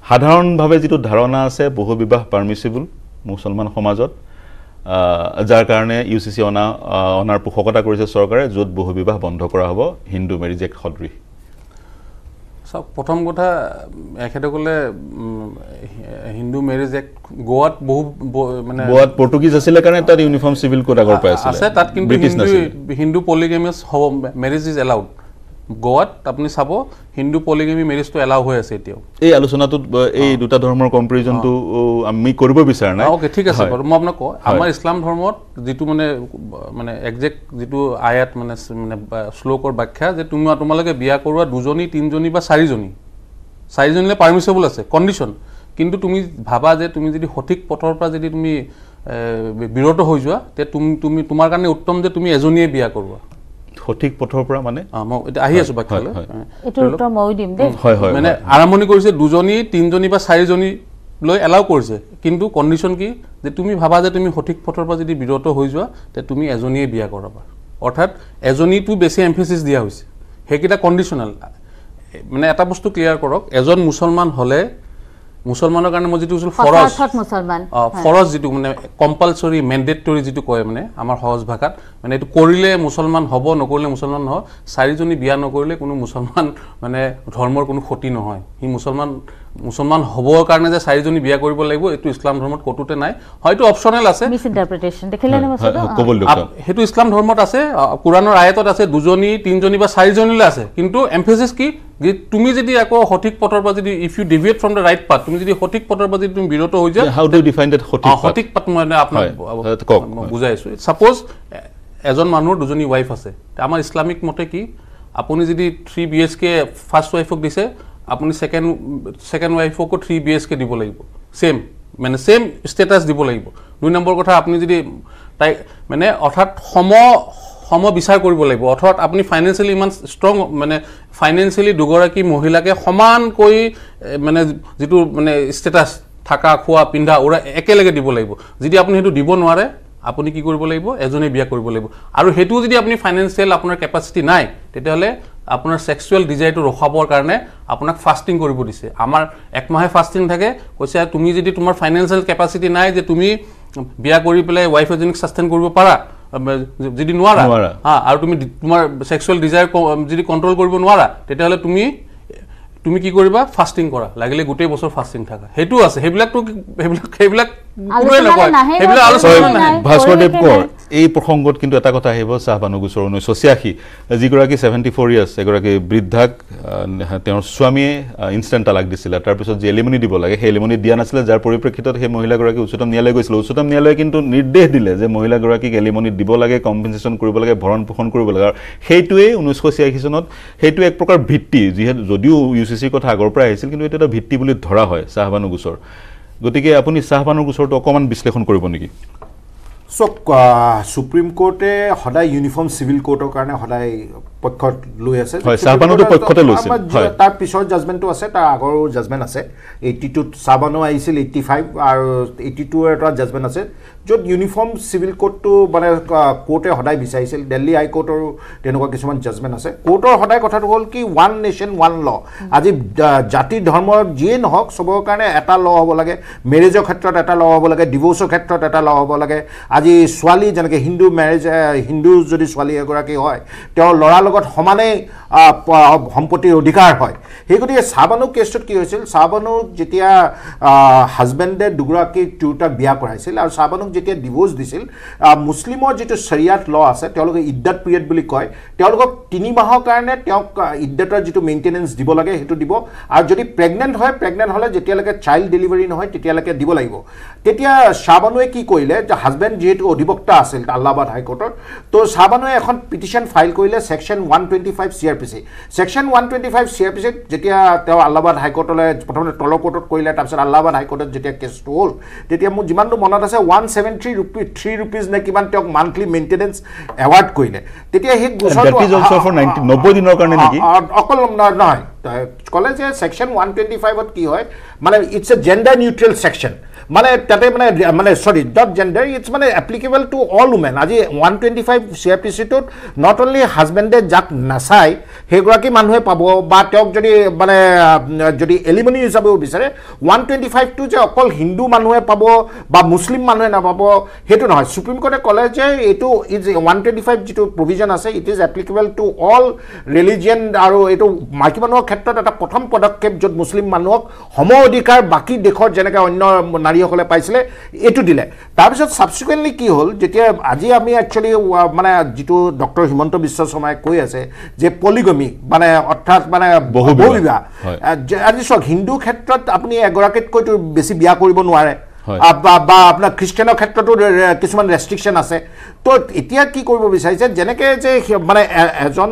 সাধাৰণভাৱে যিটো ধাৰণা আছে বহু বিবাহ পাৰমিছিবল মুছলমান সমাজত যাৰ কাৰণে ইউচিচি অনাৰ পোষকতা কৰিছে চৰকাৰে য'ত বহু বিবাহ বন্ধ কৰা হ'ব হিন্দু মেৰিজ এক্ট সদৃশ সব প্ৰথম কথা এখেতসকলে হিন্দু মেৰিজ এক্ট গোৱাত বহু মানে গোৱাত পৰ্তুগীজ আছিল কাৰণে তাত ইউনিফৰ্ম সিভিল কোড আগৰ পাই আছিল আছে তাত কিন্তু হিন্দু পলিগামিয়াছ মেৰিজ ইজ এলাউড গোৱাত আপুনি চাব হিন্দু পলিগামি মেৰিজটো এলাউ হৈ আছে এতিয়াও এই আলোচনাটোত এই দুটা ধৰ্মৰ কম্পেৰিজনটো আমি কৰিব বিচাৰা নাই ওকে ঠিক আছে বাৰু মই আপোনাক কওঁ আমাৰ ইছলাম ধৰ্মত যিটো মানে একজেক্ট যিটো আয়াত মানে শ্লোকৰ ব্যাখ্যা যে তোমালোকে বিয়া কৰোৱা দুজনী তিনজনী বা চাৰিজনীলে পাৰমিছেবল আছে কণ্ডিশ্যন কিন্তু তুমি ভাবা যে তুমি যদি সঠিক পথৰ পৰা যদি তুমি বিৰত হৈ যোৱা তে তুমি তোমাৰ কাৰণে উত্তম যে তুমি এজনীয়ে বিয়া কৰোৱা সঠিক পথৰ পৰা মানে মই আহি আছো ব্যাখ্যালৈ এটো উত্তৰ মই দিম দে মানে আৰম্ভণি কৰিছে দুজনী তিনজনী বা চাৰিজনী লৈ এলাউ কৰিছে কিন্তু কণ্ডিশ্যন কি যে তুমি ভাবা যে তুমি সঠিক পথৰ পৰা যদি বিৰত হৈ যোৱা তে তুমি এজনীয়ে বিয়া কৰাবা অৰ্থাৎ এজনীটো বেছি এমফেচিছ দিয়া হৈছে হেকিটা কণ্ডিশ্যনাল মানে এটা বস্তু ক্লিয়াৰ কৰক এজন মুছলমান হলে মুছলমানৰ কাৰণে মই যিটো ফৰজ যিটো মানে কম্পালসৰি মেণ্ডেটৰী যিটো কয় মানে আমাৰ সহজ ভাষাত মানে এইটো কৰিলে মুছলমান হ'ব নকৰিলে মুছলমান নহয় চাৰিজনী বিয়া নকৰিলে কোনো মুছলমান মানে ধৰ্মৰ কোনো ক্ষতি নহয় হি মুছলমান হ'বৰ কাৰণে যে চাৰিজনী বিয়া কৰিব লাগিব এইটো ইছলাম ধৰ্মত কতোতে নাই হয়তো অপচনেল আছে মিছ ইন্টাৰপ্ৰিটেচন দেখিলে না সেইটো ইছলাম ধৰ্মত আছে কুৰানৰ আয়াতত আছে দুজনী তিনজনী বা চাৰিজনীলৈ আছে কিন্তু এমফেচিছ কি যে তুমি যদি আকৌ সঠিক পথৰ পৰা যদি if you deviate from the right path তুমি যদি সঠিক পথৰ পৰা যদি তুমি বিৰত হৈ যা হাউ ডু ইউ ডিফাইন দ্যাট সঠিক পাথ মানে আপোনাক বুজাইছো সাপোজ এজন মানুহৰ দুজনী ওয়াইফ আছে আমাৰ ইসলামিক মতে কি আপুনি যদি 3 BHK ফার্স্ট ওয়াইফক দিছে আপুনি সেকেন্ড ওয়াইফকো 3 BHK দিব লাগিব সেম মানে সেম স্ট্যাটাস দিব লাগিব দুই নম্বৰ কথা আপুনি যদি তাই মানে অৰ্থাৎ সম বিচাৰ কৰিব লাগিব অৰ্থাৎ আপুনি ফাইনান্সিয়ালি ইমান ষ্ট্ৰং মানে ফাইনান্সিয়ালি দুগৰাকী মহিলাকে সমানকৈ মানে যেটো মানে স্ট্যাটাস থাকা খোৱা পিন্ধা ওৰা একেলগে দিব লাগিব যদি আপুনি হেতু দিব নোৱাৰে আপুনি কি কৰিব লাগিব এজনে বিয়া কৰিব লাগিব আৰু হেতু যদি আপুনি ফাইনান্সিয়াল আপোনাৰ ক্যাপাসিটি নাই তেতিয়াহলে আপোনাৰ সেক্সুয়াল ডিজায়াৰটো ৰখাবৰ কাৰণে আপোনাক ফাস্টিং কৰিব দিছে আমাৰ এক মাহে ফাস্টিং থাকে কৈছে তুমি যদি তোমাৰ ফাইনান্সিয়াল ক্যাপাসিটি নাই যে তুমি বিয়া কৰি পেলাই ওয়াইফ এজনীক সাস্টেইন কৰিব পাৰা যদি নোৱাৰা আৰু তুমি তোমাৰ সেক্সুয়াল ডিজায়াৰ যদি কন্ট্ৰোল কৰিব নোৱাৰা তেতিয়াহলে তুমি কি কৰিবা ফাস্টিং কৰা লাগিলে গোটেই বছৰ ফাস্টিং থাকা হেতু আছে হেবিলাক কোনে নকয় হেবিলাক আলোচনা নাই ভাস্কৰদেৱ কৰ এই প্ৰসংগত কিন্তু এটা কথা আহিব চাহবানু গোচৰ 1986 যিগৰাকী 74 ইয়াৰ্স এগৰাকী বৃদ্ধাক তেওঁৰ স্বামীয়ে ইনষ্টেন্ট তালাক দিছিল তাৰ পিছত যে এলিমনি দিব লাগে সেই এলিমনি দিয়া নাছিল যাৰ পৰিপ্ৰেক্ষিতত সেই মহিলাগৰাকী উচ্চতম ন্যায়ালয় গৈছিল উচ্চতম ন্যায়ালয়ে কিন্তু নিৰ্দেশ দিলে যে মহিলাগৰাকীক এলিমনি দিব লাগে কম্পেনসেচন কৰিব লাগে ভৰণ পোষণ কৰিব লাগে আৰু সেইটোৱে 1986 চনত সেইটো এক প্ৰকাৰ ভিত্তি যদিও ইউচিচিৰ কথা আগৰ পৰা আহিছিল কিন্তু এটা ভিত্তি বুলি ধৰা হয় চাহবানু গোচৰ গতিকে আপুনি চাহবানু গোচৰটো অকমান বিশ্লেষণ কৰিব নেকি সুপ্ৰিম কোৰ্টে সদায় ইউনিফৰ্ম সিভিল কোৰ্টৰ কাৰণে সদায় পক্ষত লৈ আছে চাহবানুটো পক্ষতে লৈছে তাৰ পিছৰ জাজমেন্টটো আছে তাৰ আগৰ জাজমেন্ট আছে 82 চাহবানু আহিছিল 85 আৰু 82 এটা জাজমেন্ট আছে য'ত ইউনিফৰ্ম সিভিল কোৰ্টটো মানে কোৰ্টে সদায় বিচাৰিছিল দিল্লী হাই কোৰ্টৰ তেনেকুৱা কিছুমান জাজমেন্ট আছে কোৰ্টৰ সদায় কথাটো হ'ল কি ওৱান নেশ্যন ওৱান ল আজি জাতি ধৰ্ম যিয়ে নহওক সবৰ কাৰণে এটা ল হ'ব লাগে মেৰেজৰ ক্ষেত্ৰত এটা ল হ'ব লাগে ডিভোৰ্সৰ ক্ষেত্ৰত এটা ল হ'ব লাগে আজি ছোৱালী যেনেকৈ হিন্দু মেৰেজ হিন্দু যদি ছোৱালী এগৰাকী হয় তেওঁ ল'ৰাৰ লগত সমানেই সম্পত্তিৰ অধিকাৰ হয় সেই গতিকে শাহবানু কেছটোত কি হৈছিল শাহবানুক যেতিয়া হাজবেণ্ডে দুটাক বিয়া কৰাইছিল আৰু শাহবানুক যেতিয়া ডিভোৰ্চ দিছিল মুছলিমৰ যিটো শৰিয়াত ল আছে তেওঁলোকে ইদ্দাত পিৰিয়ড বুলি কয় তেওঁলোকক 3 মাহৰ কাৰণে তেওঁক ইদ্দাতৰ যিটো মেইনটেনেন্স দিব লাগে সেইটো দিব আৰু যদি প্ৰেগনেন্ট হলে যেতিয়ালৈকে চাইল্ড ডেলিভাৰী নহয় তেতিয়ালৈকে দিব লাগিব তেতিয়া শাহবানুৱে কি কৰিলে যে হাজবেণ্ড যিহেতু অধিবক্তা আছিল আল্লাহাবাদ হাইকোৰ্টৰ তো শাহবানুৱে এখন পিটিশন ফাইল কৰিলে সেকশন 125 সিআৰপিসি সেকশন 125 সিআৰপিসি যেতিয়া তেওঁ আল্লাহাবাদ হাইকোৰ্টলৈ প্ৰথমতে তলৰ কোৰ্টত কৰিলে তাৰপিছত আল্লাহাবাদ হাইকোৰ্টত যেতিয়া কেছটো হ'ল তেতিয়া মোৰ যিমানটো মনত আছে 173 rupees নে কিমান তেওঁক মান্থলি মেইনটেনেন্স এৱাৰ্ড কৰিলে তেতিয়া সেই গোচৰটো 90 দিনৰ কাৰণে নেকি অকল নহয় কলে যে সেকশন 125 কি হয় মানে it's a gender neutral section মানে তাতে মানে সরি ডট জেন্ডার ইটস মানে অ্যাপ্লিকেবল টু অল উমেন আজি 125 সিআরপিসিটোত নট অনলি হাজবেন্ডে যাক নাচাই সেইগৰাকী মানুহে পাব বা তেওঁক যদি মানে যদি এলিমনি হিচাপেও বিচাৰে 125 টো যে অকল হিন্দু মানুহে পাব বা মুছলিম মানুহে নাপাব সেইটো নহয় সুপ্ৰিম কোৰ্টে ক'লে যে এইটো ইজ 125 যিটো প্ৰভিজন আছে it is applicable to all religion আৰু এইটো মাইকী মানুহৰ ক্ষেত্ৰত এটা প্ৰথম পদক্ষেপ য'ত মুছলিম মানুহক সম অধিকাৰ বাকী দেশৰ যেনেকৈ অন্য নাৰীসকলে পাইছিলে এইটো দিলে তাৰপিছত সাবসিকুৱেন্টলি কি হ'ল যেতিয়া আজি আমি একচুয়ালি মানে যেটো ডক্টৰ হিমন্ত বিশ্ব শৰ্মাই কৈ আছে যে পলিগমি মানে অৰ্থাৎ মানে বহুবিবাহ আজি সক হিন্দু ক্ষেত্ৰত আপুনি এগৰাকীতকৈ বেছি বিয়া কৰিব নোৱাৰে বা আপোনাৰ খ্ৰীষ্টানৰ ক্ষেত্ৰতো কিছুমান ৰেষ্ট্ৰিকশন আছে তো এতিয়া কি কৰিব বিচাৰিছে যেনেকৈ যে মানে এজন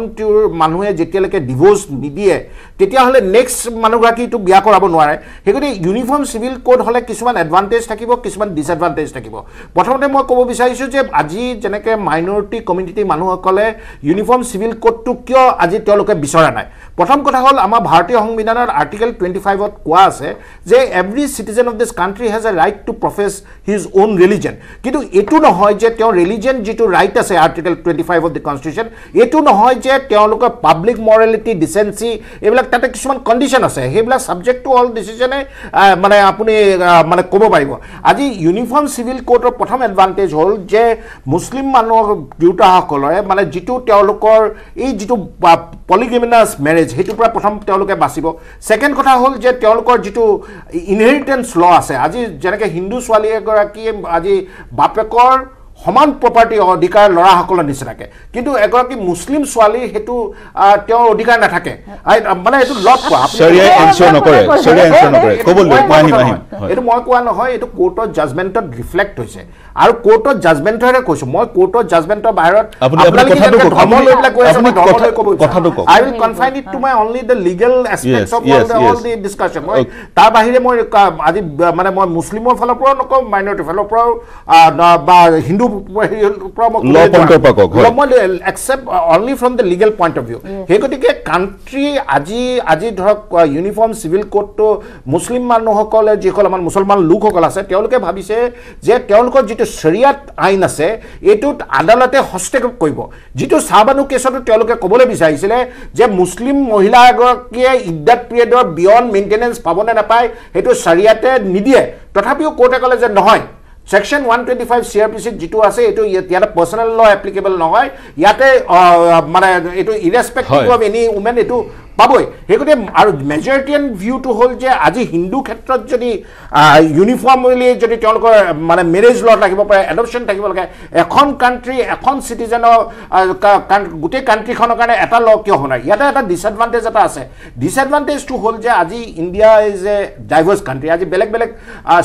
মানুহে যেতিয়ালৈকে ডিভোৰ্স নিদিয়ে তেতিয়াহ'লে নেক্সট মানুহগৰাকীটো বিয়া কৰাব নোৱাৰে সেইগতে ইউনিফৰ্ম সিভিল কোড হলে কিছুমান এডভান্টেজ থাকিব কিছুমান ডিসএডভান্টেজ থাকিব প্ৰথমতে মই ক'ব বিচাৰিছো যে আজি যেনেকৈ মাইনৰিটি কমিউনিটি মানুহসকলে ইউনিফৰ্ম সিভিল কোডটো কিয় আজি তেওঁলোকে বিচৰা নাই প্ৰথম কথা হ'ল আমাৰ ভাৰতীয় সংবিধানৰ আৰ্টিকেল 25 ত কোৱা আছে যে every citizen of this country has a right to profess his own religion কিন্তু এটো নহয় যে তেওঁ ৰিলিজন যেটো ৰাইট আছে আৰ্টিকেল 25 অফ দি কনস্টিটিউশন এটো নহয় যে তেওঁলোকৰ পাব্লিক মৰেলিটি ডিসেন্সি এইবিলাক তাতে কিছুমান কন্ডিশন আছে সেইবিলাক সাবজেক্ট টু অল ডিসিশনে মানে আপুনি মানে ক'ব পাৰিব আজি ইউনিফৰ্ম সিভিল কোডৰ প্ৰথম এডভান্টেজ হ'ল যে মুছলিম মানুহৰ দুটাসকলৰে মানে যেটো তেওঁলোকৰ এই যেটো পলিগেমিনাস মেৰেজ হেতুৰ পৰা প্ৰথম তেওঁলোকে বাচিব সেকেন্ড কথা হ'ল যে তেওঁলোকৰ যেটো ইনহেৰিটেন্স ল আছে আজি যেনেকৈ হিন্দু ছোৱালী এগৰাকী আজি বাপেকৰ সমান প্ৰপাৰ্টি অধিকাৰ লৰাসকলৰ নিচিনাকে কিন্তু এগৰাকী মুছলিম ছোৱালী হেতু তেওঁৰ অধিকাৰ নাথাকে মানে এটো লট কোৱা শৰিয়া এনশিওৰ নকৰে ক'বলৈ আহিম এটো মই কোৱা নহয় এটো কোৰ্টৰ জাজমেন্টত ৰিফ্লেক্ট হৈছে আৰু কোৰ্টৰ জাজমেন্টৰে কৈছো মই কোৰ্টৰ জাজমেন্টৰ বাহিৰত I will confine it to my only the legal aspects of all the discussion মই তাৰ বাহিৰে মই আজি মানে মই মুছলিমৰ ফালৰ পৰা নকওঁ মাইনৰিটি ফালৰ পৰা বা Hindu except only from the legal point of view he gotike country aji dhorok uniform civil code to muslim manuhokole jekol amar musulman luk hokol ase teoloke bhabise je teolokor jitu shariat ain ase etut adalate hostexep koibo jitu sabanu kesot teoloke kobole bisaisile je muslim mohila agorkie iddat period or beyond maintenance pabone na pai hetu shariate nidie tothapio court kole je nohoy Section 125 CRPC যেটো আছে এটো ইয়াতে personal ল applicable নহয় ইয়াতে মানে এটো irrespective of any women এটো পাবই হেগতে আৰু মেজৰিটিয়ান ভিউটো হ'ল যে আজি হিন্দু ক্ষেত্ৰত যদি ইউনিফৰ্মলি যদি তেওঁলোকৰ মানে মেৰেজ ল থাকিব পাৰে এডপশন থাকিব লাগে এখন কান্ট্ৰি এখন সিটিজেনৰ গোটে কান্ট্ৰিখনৰ কাৰণে এটা ল কিয় হোৱা নাই ইয়াতে এটা ডিসএডভান্টেজ এটা আছে ডিসএডভান্টেজটো হ'ল যে আজি ইণ্ডিয়া ইজ এ ডাইভাৰ্স কান্ট্ৰি আজি বেলেগ বেলেগ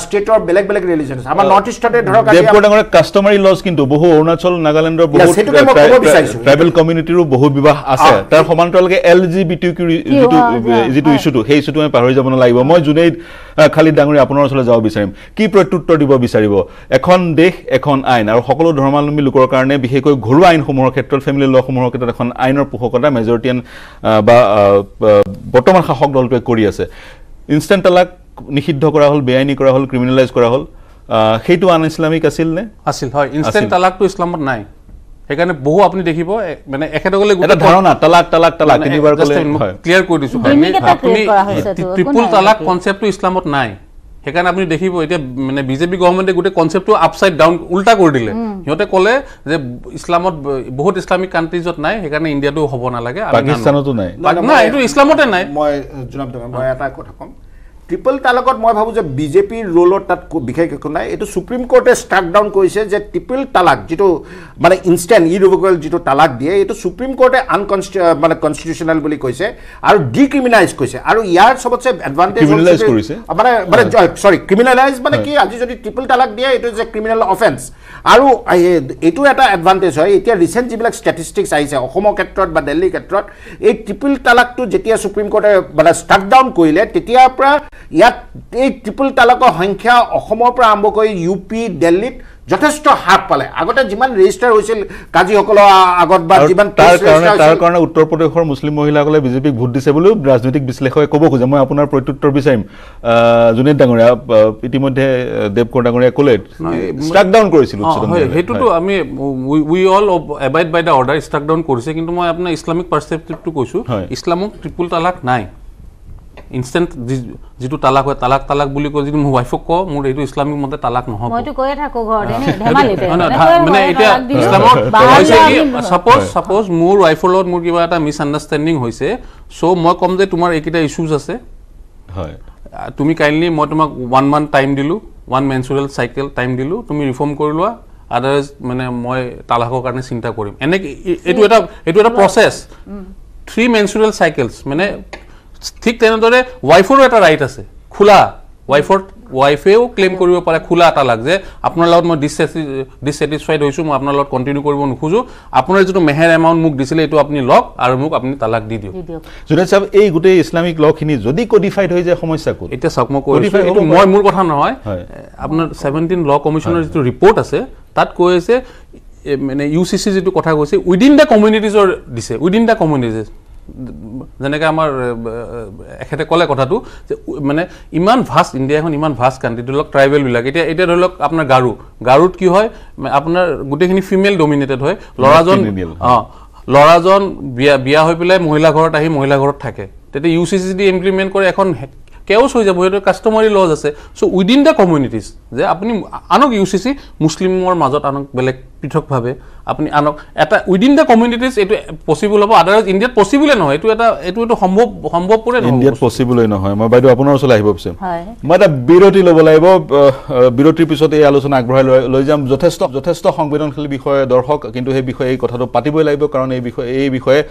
ষ্টেটৰ বেলেগ বেলেগ ৰিলিজনছ আমাৰ নৰ্থ ইষ্টতে ধৰক দেৱপুৰৰ কাষ্টমাৰী লজ কিন্তু বহু অৰুণাচল নাগালেণ্ডৰ বহু ট্ৰাইবেল কমিউনিটিৰো বহু বিবাহ আছে তাৰ সমান্তৰালকে এলজিবিটি যেটো ইস্যুটো সেই ইস্যুটো আমি পাহৰি যাব নালাগিব মই জুনেইদ খালিদ ডাঙৰী আপোনাৰ ওচৰলৈ যাব বিচাৰিম কি প্ৰত্যুত্তৰ দিব বিচাৰিব এখন দেশ এখন আইন আৰু সকলো ধৰ্মাৱলম্বী লোকৰ কাৰণে বিশেষকৈ ঘৰুৱা আইনসমূহৰ ক্ষেত্ৰত ফেমিলি লসমূহৰ ক্ষেত্ৰত এখন আইনৰ পোষকতা মেজৰিটিয়ান বা বৰ্তমান শাসক দলটোৱে কৰি আছে ইনষ্টেন্ট তালাক নিষিদ্ধ কৰা হ'ল বেআইনী কৰা হ'ল ক্ৰিমিনেলাইজ কৰা হ'ল সেইটো আন ইছলামিক আছিল নে আছিল হয় ইনষ্টেন্ট তালাকটো ইছলামত নাই এখানে বহু আপনি দেখিব মানে একেদগলে এটা ধাৰণা তালাক তিনিবাৰ কলে ক্লিয়াৰ কৰি দিছো আপনি ট্ৰিপল তালাক কনসেপ্টটো ইছলামত নাই সেইকাৰণে আপুনি দেখিব এতিয়া মানে বিজেপি গভৰ্ণমেণ্টে গোটেই কনচেপ্টটো আপসাইড ডাউন উল্টা কৰি দিলে সিহঁতে ক'লে যে ইছলামত বহুত ইছলামিক কাণ্ট্ৰিজত নাই সেইকাৰণে ইণ্ডিয়াটো হ'ব নালাগে পাকিস্তানতো নাই নাই এইটো ইছলামতে নাই মই জনাব মই এটা কথা ক'ম ট্ৰিপল তালাকত মই ভাবোঁ যে বিজেপিৰ ৰোলত তাত বিশেষ একো নাই এইটো সুপ্ৰিম কোৰ্টে ষ্টাক ডাউন কৰিছে যে ট্ৰিপল তালাক যিটো মানে ইনষ্টেণ্ট ইৰিভোকেবল যিটো তালাক দিয়ে এইটো সুপ্ৰিম কোৰ্টে মানে কনষ্টিটিউচনেল বুলি কৈছে আৰু ডিক্ৰিমিনেলাইজ কৰিছে আৰু ইয়াৰ চবতছে এডভান্টেজ মানে মানে চৰি ক্ৰিমিনেলাইজ মানে কি আজি যদি ট্ৰিপল তালাক দিয়ে এইটো যে ক্ৰিমিনেল অফেন্স আৰু এইটো এটা এডভান্টেজ হয় এতিয়া ৰিচেণ্ট যিবিলাক ষ্টেটিষ্টিক্স আহিছে অসমৰ ক্ষেত্ৰত বা দিল্লীৰ ক্ষেত্ৰত এই ট্ৰিপল তালাকটো যেতিয়া সুপ্ৰিম কোৰ্টে মানে ষ্টাক ডাউন কৰিলে তেতিয়াৰ পৰা ইয়াত এই ট্ৰিপল তালাকৰ সংখ্যা অসমৰ পৰা আৰম্ভ কৰি ইউপি দিল্লীত যথেষ্ট হ্ৰাস পালে আগতে যিমান ৰেজিষ্টাৰ হৈছিল কাজীসকলৰ আগত বা যিমান তাৰ কাৰণে উত্তৰ প্ৰদেশৰ মুছলিম মহিলাসকলে বিজেপিক ভোট দিছে বুলিও ৰাজনৈতিক বিশ্লেষকে ক'ব খোজে মই আপোনাৰ প্ৰত্যুত্তৰ বিচাৰিম জুনেদ ডাঙৰীয়া ইতিমধ্যে দেৱকৰ ডাঙৰীয়া ক'লে ষ্টাক ডাউন কৰিছিল সেইটোতো আমি we all abide by the order struck down কৰিছে কিন্তু মই আপোনাৰ ইছলামিক পাৰ্চপেক্টিভটো কৈছোঁ ইছলামক ট্ৰিপল তালাক নাই ইনষ্টেণ্ট যিটো তালাক হয় তালাক বুলি কৈ যদি মোৰ ৱাইফক কওঁ মোৰ এইটো ইছলামিক মতে তালাক নহ'ব মানে এতিয়া ইছলামত হৈছে কি ছাপ'জ মোৰ ৱাইফৰ লগত মোৰ কিবা এটা মিছ আণ্ডাৰষ্টেণ্ডিং হৈছে চ' মই ক'ম যে তোমাৰ এইকেইটা ইছ্যুজ আছে তুমি কাইণ্ডলি মই তোমাক 1 মান্থ টাইম দিলোঁ 1 মেনচুৰেল চাইকেল টাইম দিলোঁ তুমি ৰিফৰ্ম কৰি লোৱা আদাৰৱাইজ মানে মই তালাকৰ কাৰণে চিন্তা কৰিম এনেকৈ এইটো এটা প্ৰচেছ 3 মেনচুৰেল চাইকেলছ মানে ঠিক তেনেদৰে ৱাইফৰো এটা ৰাইট আছে খোলা ৱাইফেও ক্লেইম কৰিব পাৰে খোলা তালাক যে আপোনাৰ লগত মই ডিছছেটিছফাইড হৈছোঁ মই আপোনাৰ লগত কণ্টিনিউ কৰিব নোখোজোঁ আপোনাৰ যিটো মেহেৰ এমাউণ্ট মোক দিছিলে এইটো আপুনি লওক আৰু মোক আপুনি তালাক দি দিয়ক জুনেদ সাহেব এই গোটেই ইছলামিক লখিনি যদি কডিফাইড হৈ যায় সমস্যা ক'ত এতিয়া চাওক মই কৈছোঁ এইটো মই মোৰ কথা নহয় আপোনাৰ 17 ল কমিশ্যনৰ যিটো ৰিপৰ্ট আছে তাত কৈ আছে মানে UCC যিটো কথা কৈছে উইদিন দ্য কমিউনিটিজৰ দিছে উইদিন দ্য কমিউনিটিজ যেনেকৈ আমাৰ এখেতে ক'লে কথাটো যে মানে ইমান ভাষ্ট ইণ্ডিয়া এখন ইমান ভাষ্ট কাণ্ট্ৰি ধৰি লওক ট্ৰাইবেলবিলাক এতিয়া ধৰি লওক আপোনাৰ গাৰুত কি হয় আপোনাৰ গোটেইখিনি ফিমেল ডমিনেটেড হয় ল'ৰাজন বিয়া হৈ পেলাই মহিলা ঘৰত আহি মহিলা ঘৰত থাকে তেতিয়া UCC যদি ইমপ্লিমেণ্ট কৰে এখন কেওছ হৈ যাব সেইটো কাষ্টমাৰী লজ আছে চ' উইদিন দ্য কমিউনিটিজ যে আপুনি আনক UCC মুছলিমৰ মাজত আনক বেলেগ পৃথকভাৱে আপুনি আনক এটা উইদিন দ্য কমিউনিটিজ এইটো পচিবল হ'ব আদাৰৱাইজ ইণ্ডিয়াত পচিবলে নহয় এইটো সম্ভৱপৰে নহয় ইণ্ডিয়াত পচিবলে নহয় মই বাইদেউ আপোনাৰ ওচৰলৈ আহিব পিছে মই এটা বিৰতি ল'ব লাগিব বিৰতিৰ পিছত এই আলোচনা আগবঢ়াই লৈ যাম যথেষ্ট সংবেদনশীল বিষয় দৰ্শক কিন্তু সেই বিষয়ে এই কথাটো পাতিবই লাগিব কাৰণ এই বিষয়ে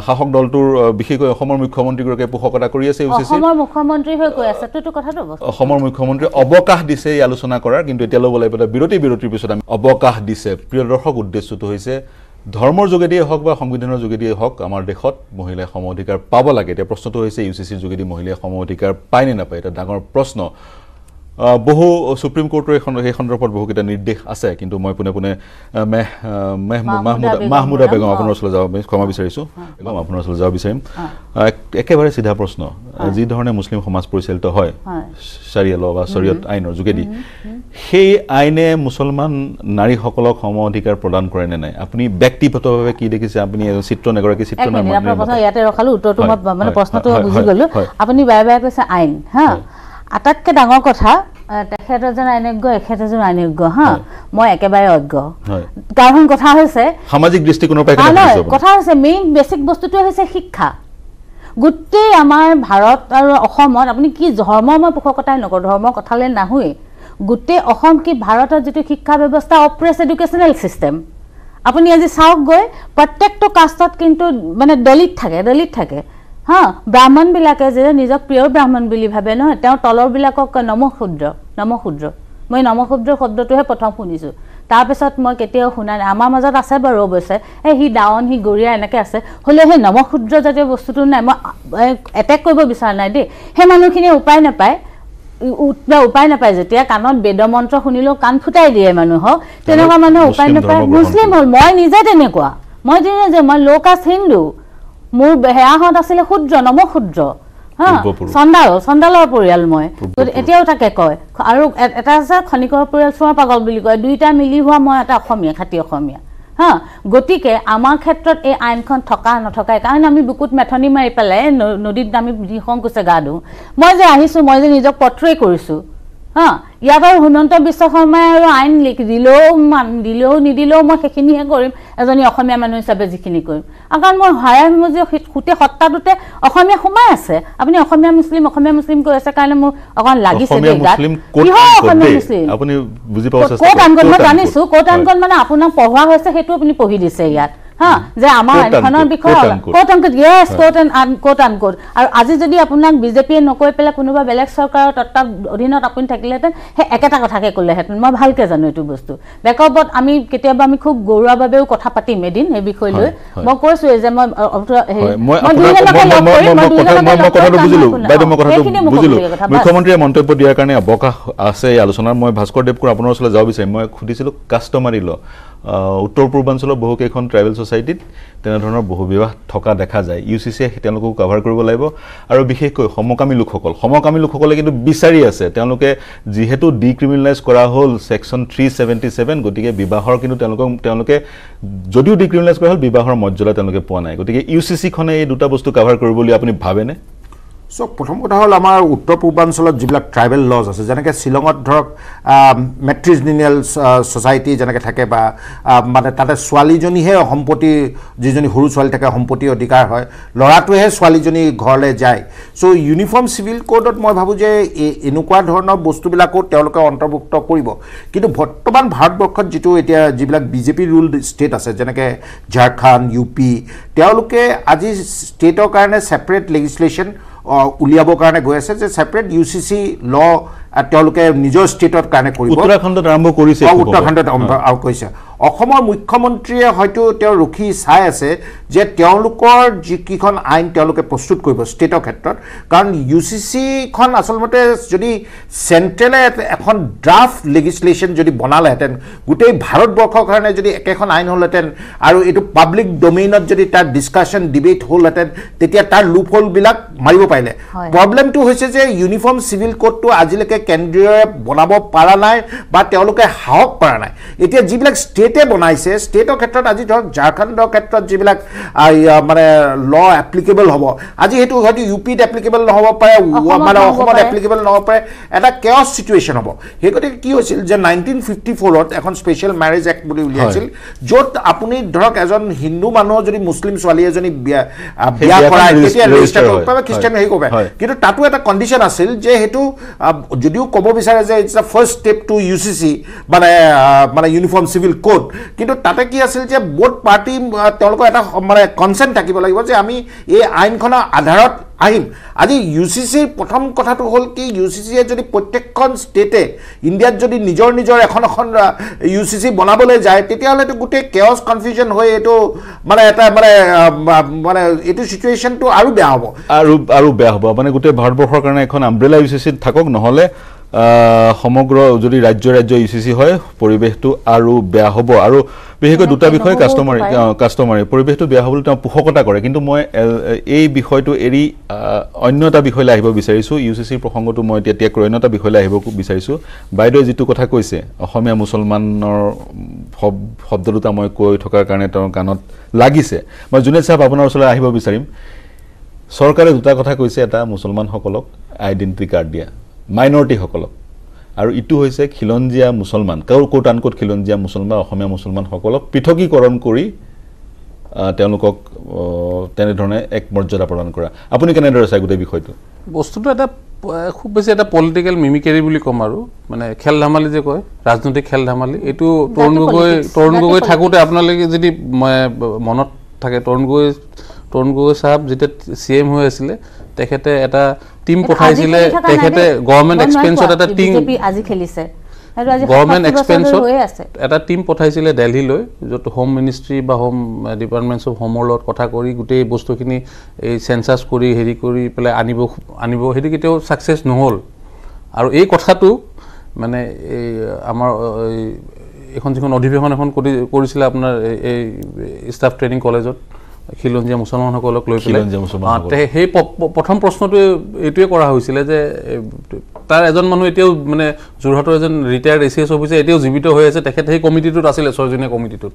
শাসক দলটোৰ বিশেষকৈ অসমৰ মুখ্যমন্ত্ৰীগৰাকীয়ে পোষকতা কৰি আছে অসমৰ মুখ্যমন্ত্ৰী হৈ কৈ আছে তো কথাটো অসমৰ মুখ্যমন্ত্ৰী অৱকাশ দিছে এই আলোচনা কৰাৰ কিন্তু এতিয়া ল'ব লাগিব বিৰতিৰ পিছত আমি অৱকাশ দিছে প্ৰিয় দৰ্শক উদ্দেশ্যটো হৈছে ধৰ্মৰ যোগেদিয়ে হওক বা সংবিধানৰ যোগেদিয়ে হওক আমাৰ দেশত মহিলাই সম অধিকাৰ পাব লাগে এতিয়া প্ৰশ্নটো হৈছে UCCৰ যোগেদি মহিলাই সম অধিকাৰ পায় নে নাপায় এটা ডাঙৰ প্ৰশ্ন বহু সুপ্ৰিম কোৰ্টৰ সেই সন্দৰ্ভত বহুকেইটা নিৰ্দেশ আছে কিন্তু মই পোনে মাহমুদা বেগম আপোনাৰ ওচৰলৈ যাব ক্ষমা বিচাৰিছোঁ আপোনাৰ ওচৰলৈ যাব বিচাৰিম একেবাৰে চিধা প্ৰশ্ন যি ধৰণে মুছলিম সমাজ পৰিচালিত হয় চাৰিয়া ল বা শৰীয়ত আইনৰ যোগেদি সেই আইনে মুছলমান নাৰীসকলক সম অধিকাৰ প্ৰদান কৰে নে নাই আপুনি ব্যক্তিগতভাৱে কি দেখিছে আপুনি চিত্ৰনায়ক ইয়াতে ৰখালো উত্তৰটো মানে প্ৰশ্নটো বুজি গ'লো আপুনি বাৰে কৈছে আইন হা আটাইতকৈ ডাঙৰ কথা তেখেত এজন আইনজ্ঞ এখেত এজন আইনজ্ঞ হা মই একেবাৰে অজ্ঞ কাৰণ কথা হৈছে সামাজিক দৃষ্টিকোণৰ পৰা কথা হৈছে মেইন বেছিক বস্তুটো হৈছে শিক্ষা গোটেই আমাৰ ভাৰত আৰু অসমত আপুনি কি ধৰ্ম মই পোষকতাই নকৰোঁ ধৰ্মৰ কথালৈ নাহোৱেই গোটেই অসম কি ভাৰতৰ যিটো শিক্ষা ব্যৱস্থা অপ্ৰেছ এডুকেশ্যনেল ছিষ্টেম আপুনি আজি চাওক গৈ প্ৰত্যেকটো কাষ্টত কিন্তু মানে দলিত থাকে হা ব্ৰাহ্মণবিলাকে যে নিজক প্ৰিয় ব্ৰাহ্মণ বুলি ভাবে নহয় তেওঁ তলৰবিলাকক নমশূদ্ৰ মই নমশূদ্ৰ শব্দটোহে প্ৰথম শুনিছোঁ তাৰপিছত মই কেতিয়াও শুনা নাই আমাৰ মাজত আছে বাৰু অৱশ্যে সি ডাৱন সি গৰিয়া এনেকৈ আছে হ'লেও সেই নমশূদ্ৰ জাতীয় বস্তুটো নাই মই এটেক কৰিব বিচৰা নাই দেই সেই মানুহখিনিয়ে উপায় নাপায় যেতিয়া কাণত বেদমন্ত্ৰ শুনিলেও কাণ ফুটাই দিয়ে মানুহক তেনেকুৱা মানুহে উপায় নাপায় মুছলিম হ'ল মই নিজে তেনেকুৱা মই ল' কাষ্ট হিন্দু মোৰ হেয়াহঁত আছিলে শূদ্ৰ নমশূদ্ৰ হা চণ্ডালৰ পৰিয়াল মই এতিয়াও তাকে কয় আৰু এটা আছে খনিকৰ পৰিয়াল চোৱা পাগল বুলি কয় দুইটা মিলি হোৱা মই এটা অসমীয়া খাটি অসমীয়া হা গতিকে আমাৰ ক্ষেত্ৰত এই আইনখন থকা নথকাই কাৰণ আমি বুকুত মেথনি মাৰি পেলাই নদীত আমি সংকোচে গা দিওঁ মই যে আহিছোঁ মই যে নিজক পট্ৰে কৰিছোঁ হা ইয়াত আৰু হিমন্ত বিশ্ব শৰ্মাই আৰু আইন দিলেও নিদিলেও মই সেইখিনিহে কৰিম এজনী অসমীয়া মানুহ হিচাপে যিখিনি কৰিম কাৰণ মই হায়াৰ মজি খুঁটে সত্তাটোতে অসমীয়া সোমাই আছে আপুনি অসমীয়া মুছলিম কৈ আছে কাৰণে মোৰ অকণ লাগিছে অসমীয়া মুছলিম আপুনি বুজি পাব চেষ্টা কোট আনকোট মই জানিছো কোট আনকোট মানে আপোনাক পঢ়োৱা হৈছে সেইটো আপুনি পঢ়ি দিছে ইয়াত হা যে আমাৰ আইনখনৰ বিষয়ে coat unquote yes coat unquote আৰু আজি যদি আপোনাক বিজেপিয়ে নকৈ পেলাই কোনোবা বেলেগ চৰকাৰৰ তত্ত্বাৰ অধীনত আপুনি থাকিলেহেঁতেন সেই একেটা কথাকে ক'লেহেঁতেন মই ভালকে জানো এইটো বস্তু বেকআপত আমি কেতিয়াবা আমি খুব গৌৰৱভাৱেও কথা পাতিম এদিন এই বিষয় লৈ মই কৈছো যে মই মুখ্যমন্ত্ৰীয়ে মন্তব্য দিয়াৰ কাৰণে অৱকাশ আছে এই আলোচনাৰ মই ভাস্কৰ দেৱকুৰ আপোনাৰ ওচৰলৈ যাব বিচাৰিম মই সুধিছিলোঁ কাষ্টমাৰী ল উত্তৰ পূৰ্বাঞ্চলৰ বহুকেইখন ট্ৰাইবেল ছ'চাইটিত তেনেধৰণৰ বহু বিবাহ থকা দেখা যায় UCCয়ে তেওঁলোকক কভাৰ কৰিব লাগিব আৰু বিশেষকৈ সমকামী লোকসকলে কিন্তু বিচাৰি আছে তেওঁলোকে যিহেতু ডিক্ৰিমিনেলাইজ কৰা হ'ল সেকশন 377 গতিকে বিবাহৰ কিন্তু তেওঁলোকে যদিও ডিক্ৰিমিনেলাইজ কৰা হ'ল বিবাহৰ মৰ্যাদা তেওঁলোকে পোৱা নাই গতিকে UCCখনে এই দুটা বস্তু কভাৰ কৰিব বুলি আপুনি ভাবেনে সো প্ৰথম কথা হ'ল আমাৰ উত্তৰ পূৰ্বাঞ্চলত যিবিলাক ট্ৰাইবেল লজ আছে যেনেকৈ শ্বিলঙত ধৰক মেট্ৰিজনিয়েল ছ'চাইটি যেনেকৈ থাকে বা মানে তাতে ছোৱালীজনীহে সম্পত্তি যিজনী সৰু ছোৱালী থাকে সম্পত্তি অধিকাৰ হয় ল'ৰাটোহে ছোৱালীজনী ঘৰলৈ যায় চ' ইউনিফৰ্ম চিভিল কোডত মই ভাবোঁ যে এনেকুৱা ধৰণৰ বস্তুবিলাকো তেওঁলোকে অন্তৰ্ভুক্ত কৰিব কিন্তু বৰ্তমান ভাৰতবৰ্ষত এতিয়া যিবিলাক বিজেপি ৰুল্ড ষ্টেট আছে যেনেকৈ ঝাৰখণ্ড UP তেওঁলোকে আজি ষ্টেটৰ কাৰণে ছেপাৰেট লেজিছলেশ্যন উলিয়াবৰ কাৰণে গৈ আছে যে ছেপাৰেট UCC ল তেওঁলোকে নিজৰ ষ্টেটৰ কাৰণে কৰিব উত্তৰাখণ্ডত আৰম্ভ কৰিছে অসমৰ মুখ্যমন্ত্ৰীয়ে হয়তো তেওঁ ৰখি চাই আছে যে তেওঁলোকৰ যিকেইখন আইন তেওঁলোকে প্ৰস্তুত কৰিব ষ্টেটৰ ক্ষেত্ৰত কাৰণ UCCখন আচলতে যদি চেণ্ট্ৰেলে এখন ড্ৰাফ্ট লেজিছলেশ্যন যদি বনালেহেঁতেন গোটেই ভাৰতবৰ্ষৰ কাৰণে যদি একেখন আইন হ'লহেঁতেন আৰু এইটো পাব্লিক ডমেইনত যদি তাৰ ডিছকাশ্যন ডিবেট হ'লহেঁতেন তেতিয়া তাৰ লুপ হ'লবিলাক মাৰিব পাৰিলে প্ৰব্লেমটো হৈছে যে ইউনিফৰ্ম চিভিল কোডটো আজিলৈকে কেন্দ্ৰীয় বনাব পৰা নাই বা তেওঁলোকে সাহস কৰা নাই এতিয়া যিবিলাক ষ্টেটে বনাইছে ষ্টেটৰ ক্ষেত্ৰত আজি ধৰক ঝাৰখণ্ডৰ ক্ষেত্ৰত যিবিলাক মানে ল এপ্লিকেবল হ'ব আজি সেইটো হয়তো UPত এপ্লিকেবল নহ'ব পাৰে মানে অসমত এপ্লিকেবল নহ'ব পাৰে এটা কেঅছ চিটুৱেশ্যন হ'ব সেই গতিকে কি হৈছিল যে 1954ত এখন স্পেচিয়েল মেৰেজ এক্ট বুলি উলিয়াইছিল য'ত আপুনি ধৰক এজন হিন্দু মানুহ যদি মুছলিম ছোৱালী এজনী বিয়া কৰায় তেতিয়া ৰেজিষ্টাৰ কৰিব পাৰে খ্ৰীষ্টান হেৰি কৰিব পাৰে কিন্তু তাতো এটা কণ্ডিশ্যন আছিল যে সেইটো যদিও ক'ব বিচাৰে যে it's the first step to UCC মানে ইউনিফৰ্ম চিভিল কোড কিন্তু তাতে কি আছিল যে বোথ পাৰ্টি তেওঁলোকৰ এটা মানে কনচেণ্ট থাকিব লাগিব যে আমি এই আইনখনৰ আধাৰত আহিম আজি UCCৰ প্ৰথম কথাটো হ'ল কি UCCয়ে যদি প্ৰত্যেকখন ষ্টেটে ইণ্ডিয়াত যদি নিজৰ এখন UCC বনাবলৈ যায় তেতিয়াহ'লেতো গোটেই কেঅছ কনফিউজন হৈ এইটো মানে এটা মানে এইটো চিটুৱেশ্যনটো আৰু বেয়া হ'ব মানে গোটেই ভাৰতবৰ্ষৰ কাৰণে এখন আমব্ৰেলা UCC থাকক নহ'লে সমগ্ৰ যদি ৰাজ্য UCC হয় পৰিৱেশটো আৰু বেয়া হ'ব আৰু বিশেষকৈ দুটা বিষয় কাষ্টমাৰী পৰিৱেশটো বেয়া হ'বলৈ তেওঁ পোষকতা কৰে কিন্তু মই এই বিষয়টো এৰি অন্য এটা বিষয়লৈ আহিব বিচাৰিছোঁ UCCৰ প্ৰসংগটো মই এতিয়া অন্য এটা বিষয়লৈ আহিব বিচাৰিছোঁ বাইদেৱে যিটো কথা কৈছে অসমীয়া মুছলমানৰ শব্দ দুটা মই কৈ থকাৰ কাৰণে তেওঁৰ কাণত লাগিছে মই জুনেদ সাহেব আপোনাৰ ওচৰলৈ আহিব বিচাৰিম চৰকাৰে দুটা কথা কৈছে এটা মুছলমানসকলক আইডেণ্টিটি কাৰ্ড দিয়া মাইনৰিটিসকলক আৰু ইটো হৈছে খিলঞ্জীয়া মুছলমান কোট আনকোট খিলঞ্জীয়া মুছলমান অসমীয়া মুছলমানসকলক পৃথকীকৰণ কৰি তেওঁলোকক তেনেধৰণে এক মৰ্যাদা প্ৰদান কৰা আপুনি কেনেদৰে চাই গোটেই বিষয়টো বস্তুটো এটা খুব বেছি এটা পলিটিকেল মিমিকেৰি বুলি ক'ম আৰু মানে খেল ধেমালি যে কয় ৰাজনৈতিক খেল ধেমালি এইটো তৰুণ গগৈ থাকোঁতে আপোনালোকে যদি মনত থাকে তৰুণ গগৈ চাহাব যেতিয়া CM হৈ আছিলে তেখেতে এটা টিম পঠাইছিলে তেখেতে গভৰ্ণমেণ্ট এক্সপেন্সত এটা টিম আজি খেলিছে গভৰ্ণমেণ্ট এক্সপেন্সত এটা টিম পঠাইছিলে দিল্লীলৈ য'ত হোম মিনিষ্ট্ৰী বা হোম ডিপাৰ্টমেণ্টছ অফ হোমৰ লগত কথা কৰি গোটেই বস্তুখিনি এই চেঞ্চাছ কৰি হেৰি কৰি পেলাই আনিব সেইটো কেতিয়াও ছাকচেছ নহ'ল আৰু এই কথাটো মানে এই আমাৰ এখন যিখন অধিৱেশন এখন কৰিছিলে আপোনাৰ এই ষ্টাফ ট্ৰেইনিং কলেজত খিলঞ্জীয়া মুছলমানসকলক লৈ পেলাই সেই প্ৰথম প্ৰশ্নটো এইটোৱে কৰা হৈছিলে যে তাৰ এজন মানুহ এতিয়াও মানে যোৰহাটৰ এজন ৰিটায়াৰ্ড ACS অফিচাৰ এতিয়াও জীৱিত হৈ আছে তেখেতে সেই কমিটিটোত আছিলে 6জনীয়া কমিটিটোত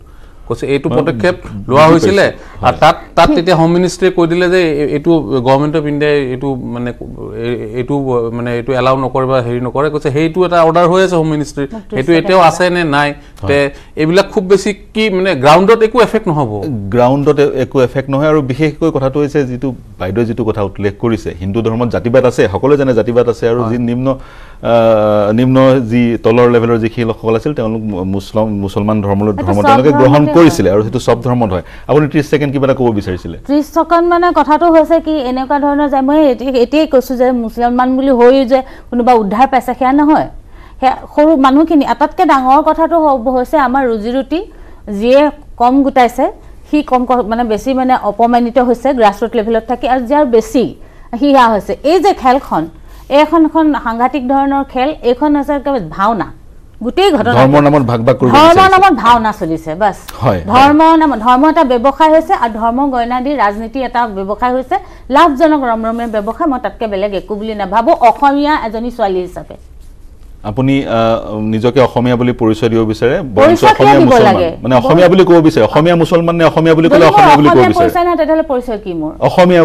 কৈছে এইটো পদক্ষেপ লোৱা হৈছিলে আৰু তাত তেতিয়া হোম মিনিষ্ট্ৰীয়ে কৈ দিলে যে এইটো গভৰ্ণমেণ্ট অফ ইণ্ডিয়াই এইটো মানে এইটো এলাউ নকৰে বা হেৰি নকৰে কৈছে সেইটো এটা অৰ্ডাৰ হৈ আছে হোম মিনিষ্ট্ৰীৰ সেইটো এতিয়াও আছে নে নাই তে এইবিলাক খুব বেছি কি মানে গ্ৰাউণ্ডত একো এফেক্ট নহ'ব গ্ৰাউণ্ডত একো এফেক্ট নহয় আৰু বিশেষকৈ কথাটো হৈছে যিটো বাইদেউ যিটো কথা উল্লেখ কৰিছে হিন্দু ধৰ্মত জাতিবাদ আছে সকলোৱে জানে জাতিবাদ আছে আৰু যি নিম্ন যি তলৰ লেভেলৰ যিখিনি লোকসকল আছিল তেওঁলোক মুছলমান ধৰ্ম তেওঁলোকে গ্ৰহণ কৰিছিলে আৰু সেইটো চব ধৰ্মত হয় আপুনি 30 ছেকেণ্ড কিবা এটা ক'ব বিচাৰিছিলে 30 ছেকেণ্ড মানে কথাটো হৈছে কি এনেকুৱা ধৰণৰ যে মই এতিয়াই কৈছোঁ যে মুছলমান বুলি হৈ যে কোনোবা উদ্ধাৰ পাইছে সেয়া নহয় সেয়া সৰু মানুহখিনি আটাইতকৈ ডাঙৰ কথাটো হৈছে আমাৰ ৰুজি ৰুটি যিয়ে কম গোটাইছে সি কম মানে বেছি মানে অপমানিত হৈছে গ্ৰাছৰুট লেভেলত থাকি আৰু যাৰ বেছি সিয়া হৈছে এই যে খেলখন এখন সাংঘাতিক ধৰণৰ খেল এইখন হৈছে ভাওনা গোটেই ঘটনা ধৰ্মৰ নামত ভাগ কৰি ধৰ্মৰ নামত ভাওনা চলিছে বাস ধৰ্মৰ নামত ধৰ্ম এটা ব্যৱসায় হৈছে আৰু ধৰ্ম গয়না দি ৰাজনীতি এটা ব্যৱসায় হৈছে লাভজনক ৰমৰমীয়া ব্যৱসায় মই তাতকৈ বেলেগ একো বুলি নাভাবোঁ অসমীয়া এজনী ছোৱালী হিচাপে আপুনি নিজকে অসমীয়া বুলি পৰিচয় দিব বিচাৰে অসমীয়া মুছলমান মানে অসমীয়া বুলি ক'ব বিচাৰে অসমীয়া মুছলমান নে অসমীয়া বুলি ক'লে অসমীয়া বুলি ক'ব বিচাৰে পৰিচয় না তেতিয়াহ'লে পৰিচয় কি মোৰ অসমীয়া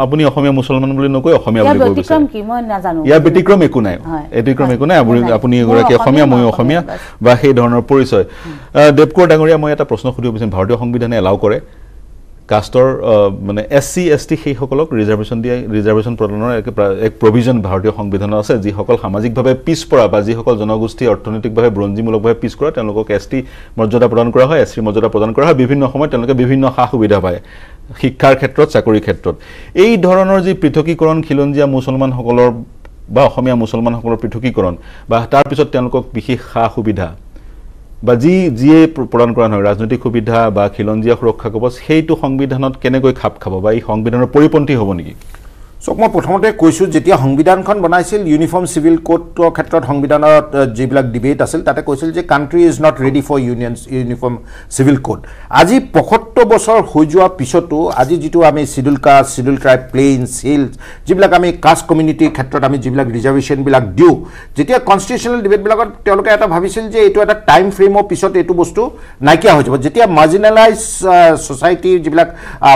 আপুনি অসমীয়া মুছলমান বুলি নকৈ অসমীয়া বুলি ক'ব বিচাৰে কি মই নাজানো ইয়াৰ ব্যতিক্ৰম একো নাই আপুনি এগৰাকী অসমীয়া মই অসমীয়া বা সেই ধৰণৰ পৰিচয় দেৱকুমাৰ ডাঙৰীয়া মই এটা প্ৰশ্ন সুধিব বিচাৰিম ভাৰতীয় সংবিধানে এলাউ কৰে কাষ্টৰ মানে SC ST সেইসকলক ৰিজাৰ্ভেশ্যন প্ৰদানৰ এক প্ৰভিজন ভাৰতীয় সংবিধানত আছে যিসকল সামাজিকভাৱে পিছপৰা বা যিসকল জনগোষ্ঠী অৰ্থনৈতিকভাৱে ব্ৰঞ্জীমূলকভাৱে পিছপৰা তেওঁলোকক ST মৰ্যাদা প্ৰদান কৰা হয় SC মৰ্যাদা প্ৰদান কৰা হয় বিভিন্ন সময়ত তেওঁলোকে বিভিন্ন সা সুবিধা পায় শিক্ষাৰ ক্ষেত্ৰত চাকৰিৰ ক্ষেত্ৰত এই ধৰণৰ যি পৃথকীকৰণ খিলঞ্জীয়া মুছলমানসকলৰ বা অসমীয়া মুছলমানসকলৰ পৃথকীকৰণ বা তাৰ পিছত তেওঁলোকক বিশেষ সা সুবিধা বা যিয়ে প্ৰদান কৰা নহয় ৰাজনৈতিক সুবিধা বা খিলঞ্জীয়া সুৰক্ষা কবচ সেইটো সংবিধানত কেনেকৈ খাপ খাব বা এই সংবিধানৰ পৰিপন্থী হ'ব নেকি সো মই প্ৰথমতে কৈছোঁ যেতিয়া সংবিধানখন বনাইছিল ইউনিফৰ্ম সিভিল কোডৰ ক্ষেত্ৰত সংবিধানত যিবিলাক ডিবেট আছিল তাতে কৈছিল যে country is not ready for uniform civil code আজি ৭৫ বছৰ হৈ যোৱা পিছতো আজি যিটো আমি schedule caste schedule tribe plains hills যিবিলাক আমি কাষ্ট কমিউনিটিৰ ক্ষেত্ৰত আমি যিবিলাক ৰিজাৰ্ভেশ্যনবিলাক দিওঁ যেতিয়া কনষ্টিটিউশ্যনেল ডিবেটবিলাকত তেওঁলোকে এটা ভাবিছিল যে এইটো এটা টাইম ফ্ৰেমৰ পিছত এইটো বস্তু নাইকিয়া হৈ যাব যেতিয়া মাৰ্জিনেলাইজ ছ'চাইটিৰ যিবিলাক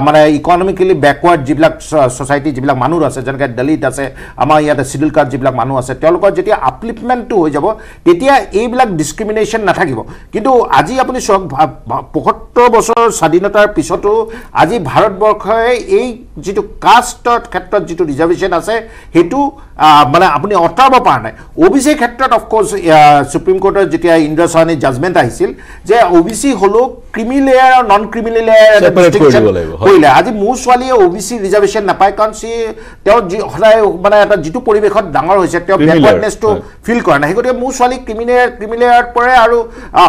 মানে ইকনমিকেলি বেকৱাৰ্ড যিবিলাক ছ'চাইটি যিবিলাক মানুহ আছে যেনেকৈ দলিত আছে আমাৰ ইয়াতে শিডিউল কাষ্ট যিবিলাক মানুহ আছে তেওঁলোকৰ যেতিয়া আপলিফমেণ্টটো হৈ যাব তেতিয়া এইবিলাক ডিছক্ৰিমিনেশ্যন নাথাকিব কিন্তু আজি আপুনি চাওক ৭৫ বছৰ স্বাধীনতাৰ পিছতো আজি ভাৰতবৰ্ষই এই যিটো কাষ্টৰ ক্ষেত্ৰত যিটো ৰিজাৰ্ভেশ্যন আছে সেইটো মানে আপুনি অঁতৰাব পৰা নাই OBC ক্ষেত্ৰত অফক'ৰ্ছ সুপ্ৰিম কোৰ্টৰ যেতিয়া ইন্দ্ৰ সাহনীৰ জাজমেণ্ট আহিছিল যে OBC হ'লেও ক্ৰিমি লেয়াৰ আৰু নন ক্ৰিমি লেয়াৰ কৰিলে আজি মোৰ ছোৱালীয়ে OBC ৰিজাৰ্ভেশ্যন নাপায় কাৰণ তেওঁ সদায় মানে এটা যিটো পৰিৱেশত ডাঙৰ হৈছে তেওঁ বেকৱাৰ্ডনেছটো ফিল কৰা নাই সেই গতিকে মোৰ ছোৱালী ক্ৰিমি লেয়াৰত পৰে আৰু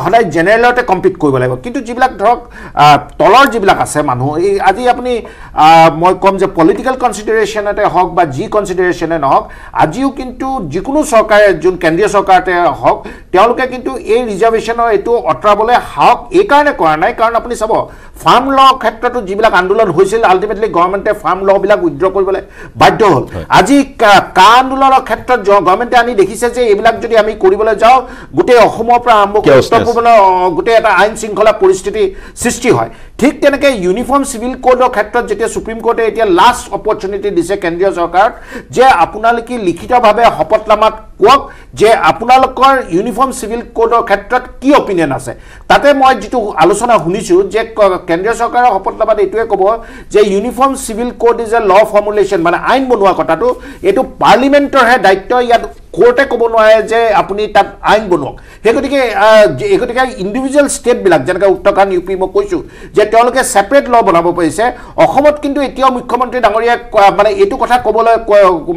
সদায় জেনেৰেলতে কম্পিট কৰিব লাগিব কিন্তু যিবিলাক ধৰক তলৰ যিবিলাক আছে মানুহ এই আজি আপুনি মই ক'ম যে পলিটিকেল কনচিডাৰেশ্যনতে হওক বা যি কনচিডাৰেশ্যনে নহওক আজিও কিন্তু যিকোনো চৰকাৰে যোন কেন্দ্ৰীয় চৰকাৰতে হওক তেওঁলোকে কিন্তু এই ৰিজাৰ্ভেশ্যনৰ এইটো অঁতৰাবলৈ সাহস এইকাৰণে কৰা নাই কাৰণ আপুনি চাব ফাৰ্ম ল ক্ষেত্ৰতো যিবিলাক আন্দোলন হৈছিল আল্টিমেটলি গভৰ্ণমেণ্টে ফাৰ্ম লবিলাক উইথড্ৰ কৰিবলৈ বাধ্য হ'ল আজি কা আন্দোলনৰ ক্ষেত্ৰত গভৰ্ণমেণ্টে আনি দেখিছে যে এইবিলাক যদি আমি কৰিবলৈ যাওঁ গোটেই অসমৰ পৰা আৰম্ভ কৰি উত্তৰ পূৰ্বাঞ্চলৰ গোটেই এটা আইন শৃংখলা পৰিস্থিতি সৃষ্টি হয় ঠিক তেনেকৈ ইউনিফৰ্ম সিভিল কোডৰ ক্ষেত্ৰত যেতিয়া সুপ্ৰিম কোৰ্টে এতিয়া লাষ্ট অপৰচুনিটি দিছে কেন্দ্ৰীয় চৰকাৰক যে আপোনালোকে লিখিতভাৱে শপতনামাত কোৱাক যে আপোনালোকৰ ইউনিফৰ্ম সিভিল কোডৰ ক্ষেত্ৰত কি অপিনিয়ন আছে তাতে মই যিটো আলোচনা শুনিছোঁ যে কেন্দ্ৰীয় চৰকাৰৰ শপতনামাত এইটোৱে ক'ব যে uniform civil code is a ল ফৰ্মুলেশ্যন মানে আইন বনোৱা কথাটো এইটো পাৰ্লিমেণ্টৰহে দায়িত্ব ইয়াত কোৰ্টে ক'ব নোৱাৰে যে আপুনি তাত আইন বনাওক সেই গতিকে ইণ্ডিভিজুৱেল ষ্টেটবিলাক যেনেকৈ উত্তৰাখণ্ড UP মই কৈছোঁ যে তেওঁলোকে ছেপাৰেট ল বনাব পাৰিছে অসমত কিন্তু এতিয়াও মুখ্যমন্ত্ৰী ডাঙৰীয়াই মানে এইটো কথা ক'বলৈ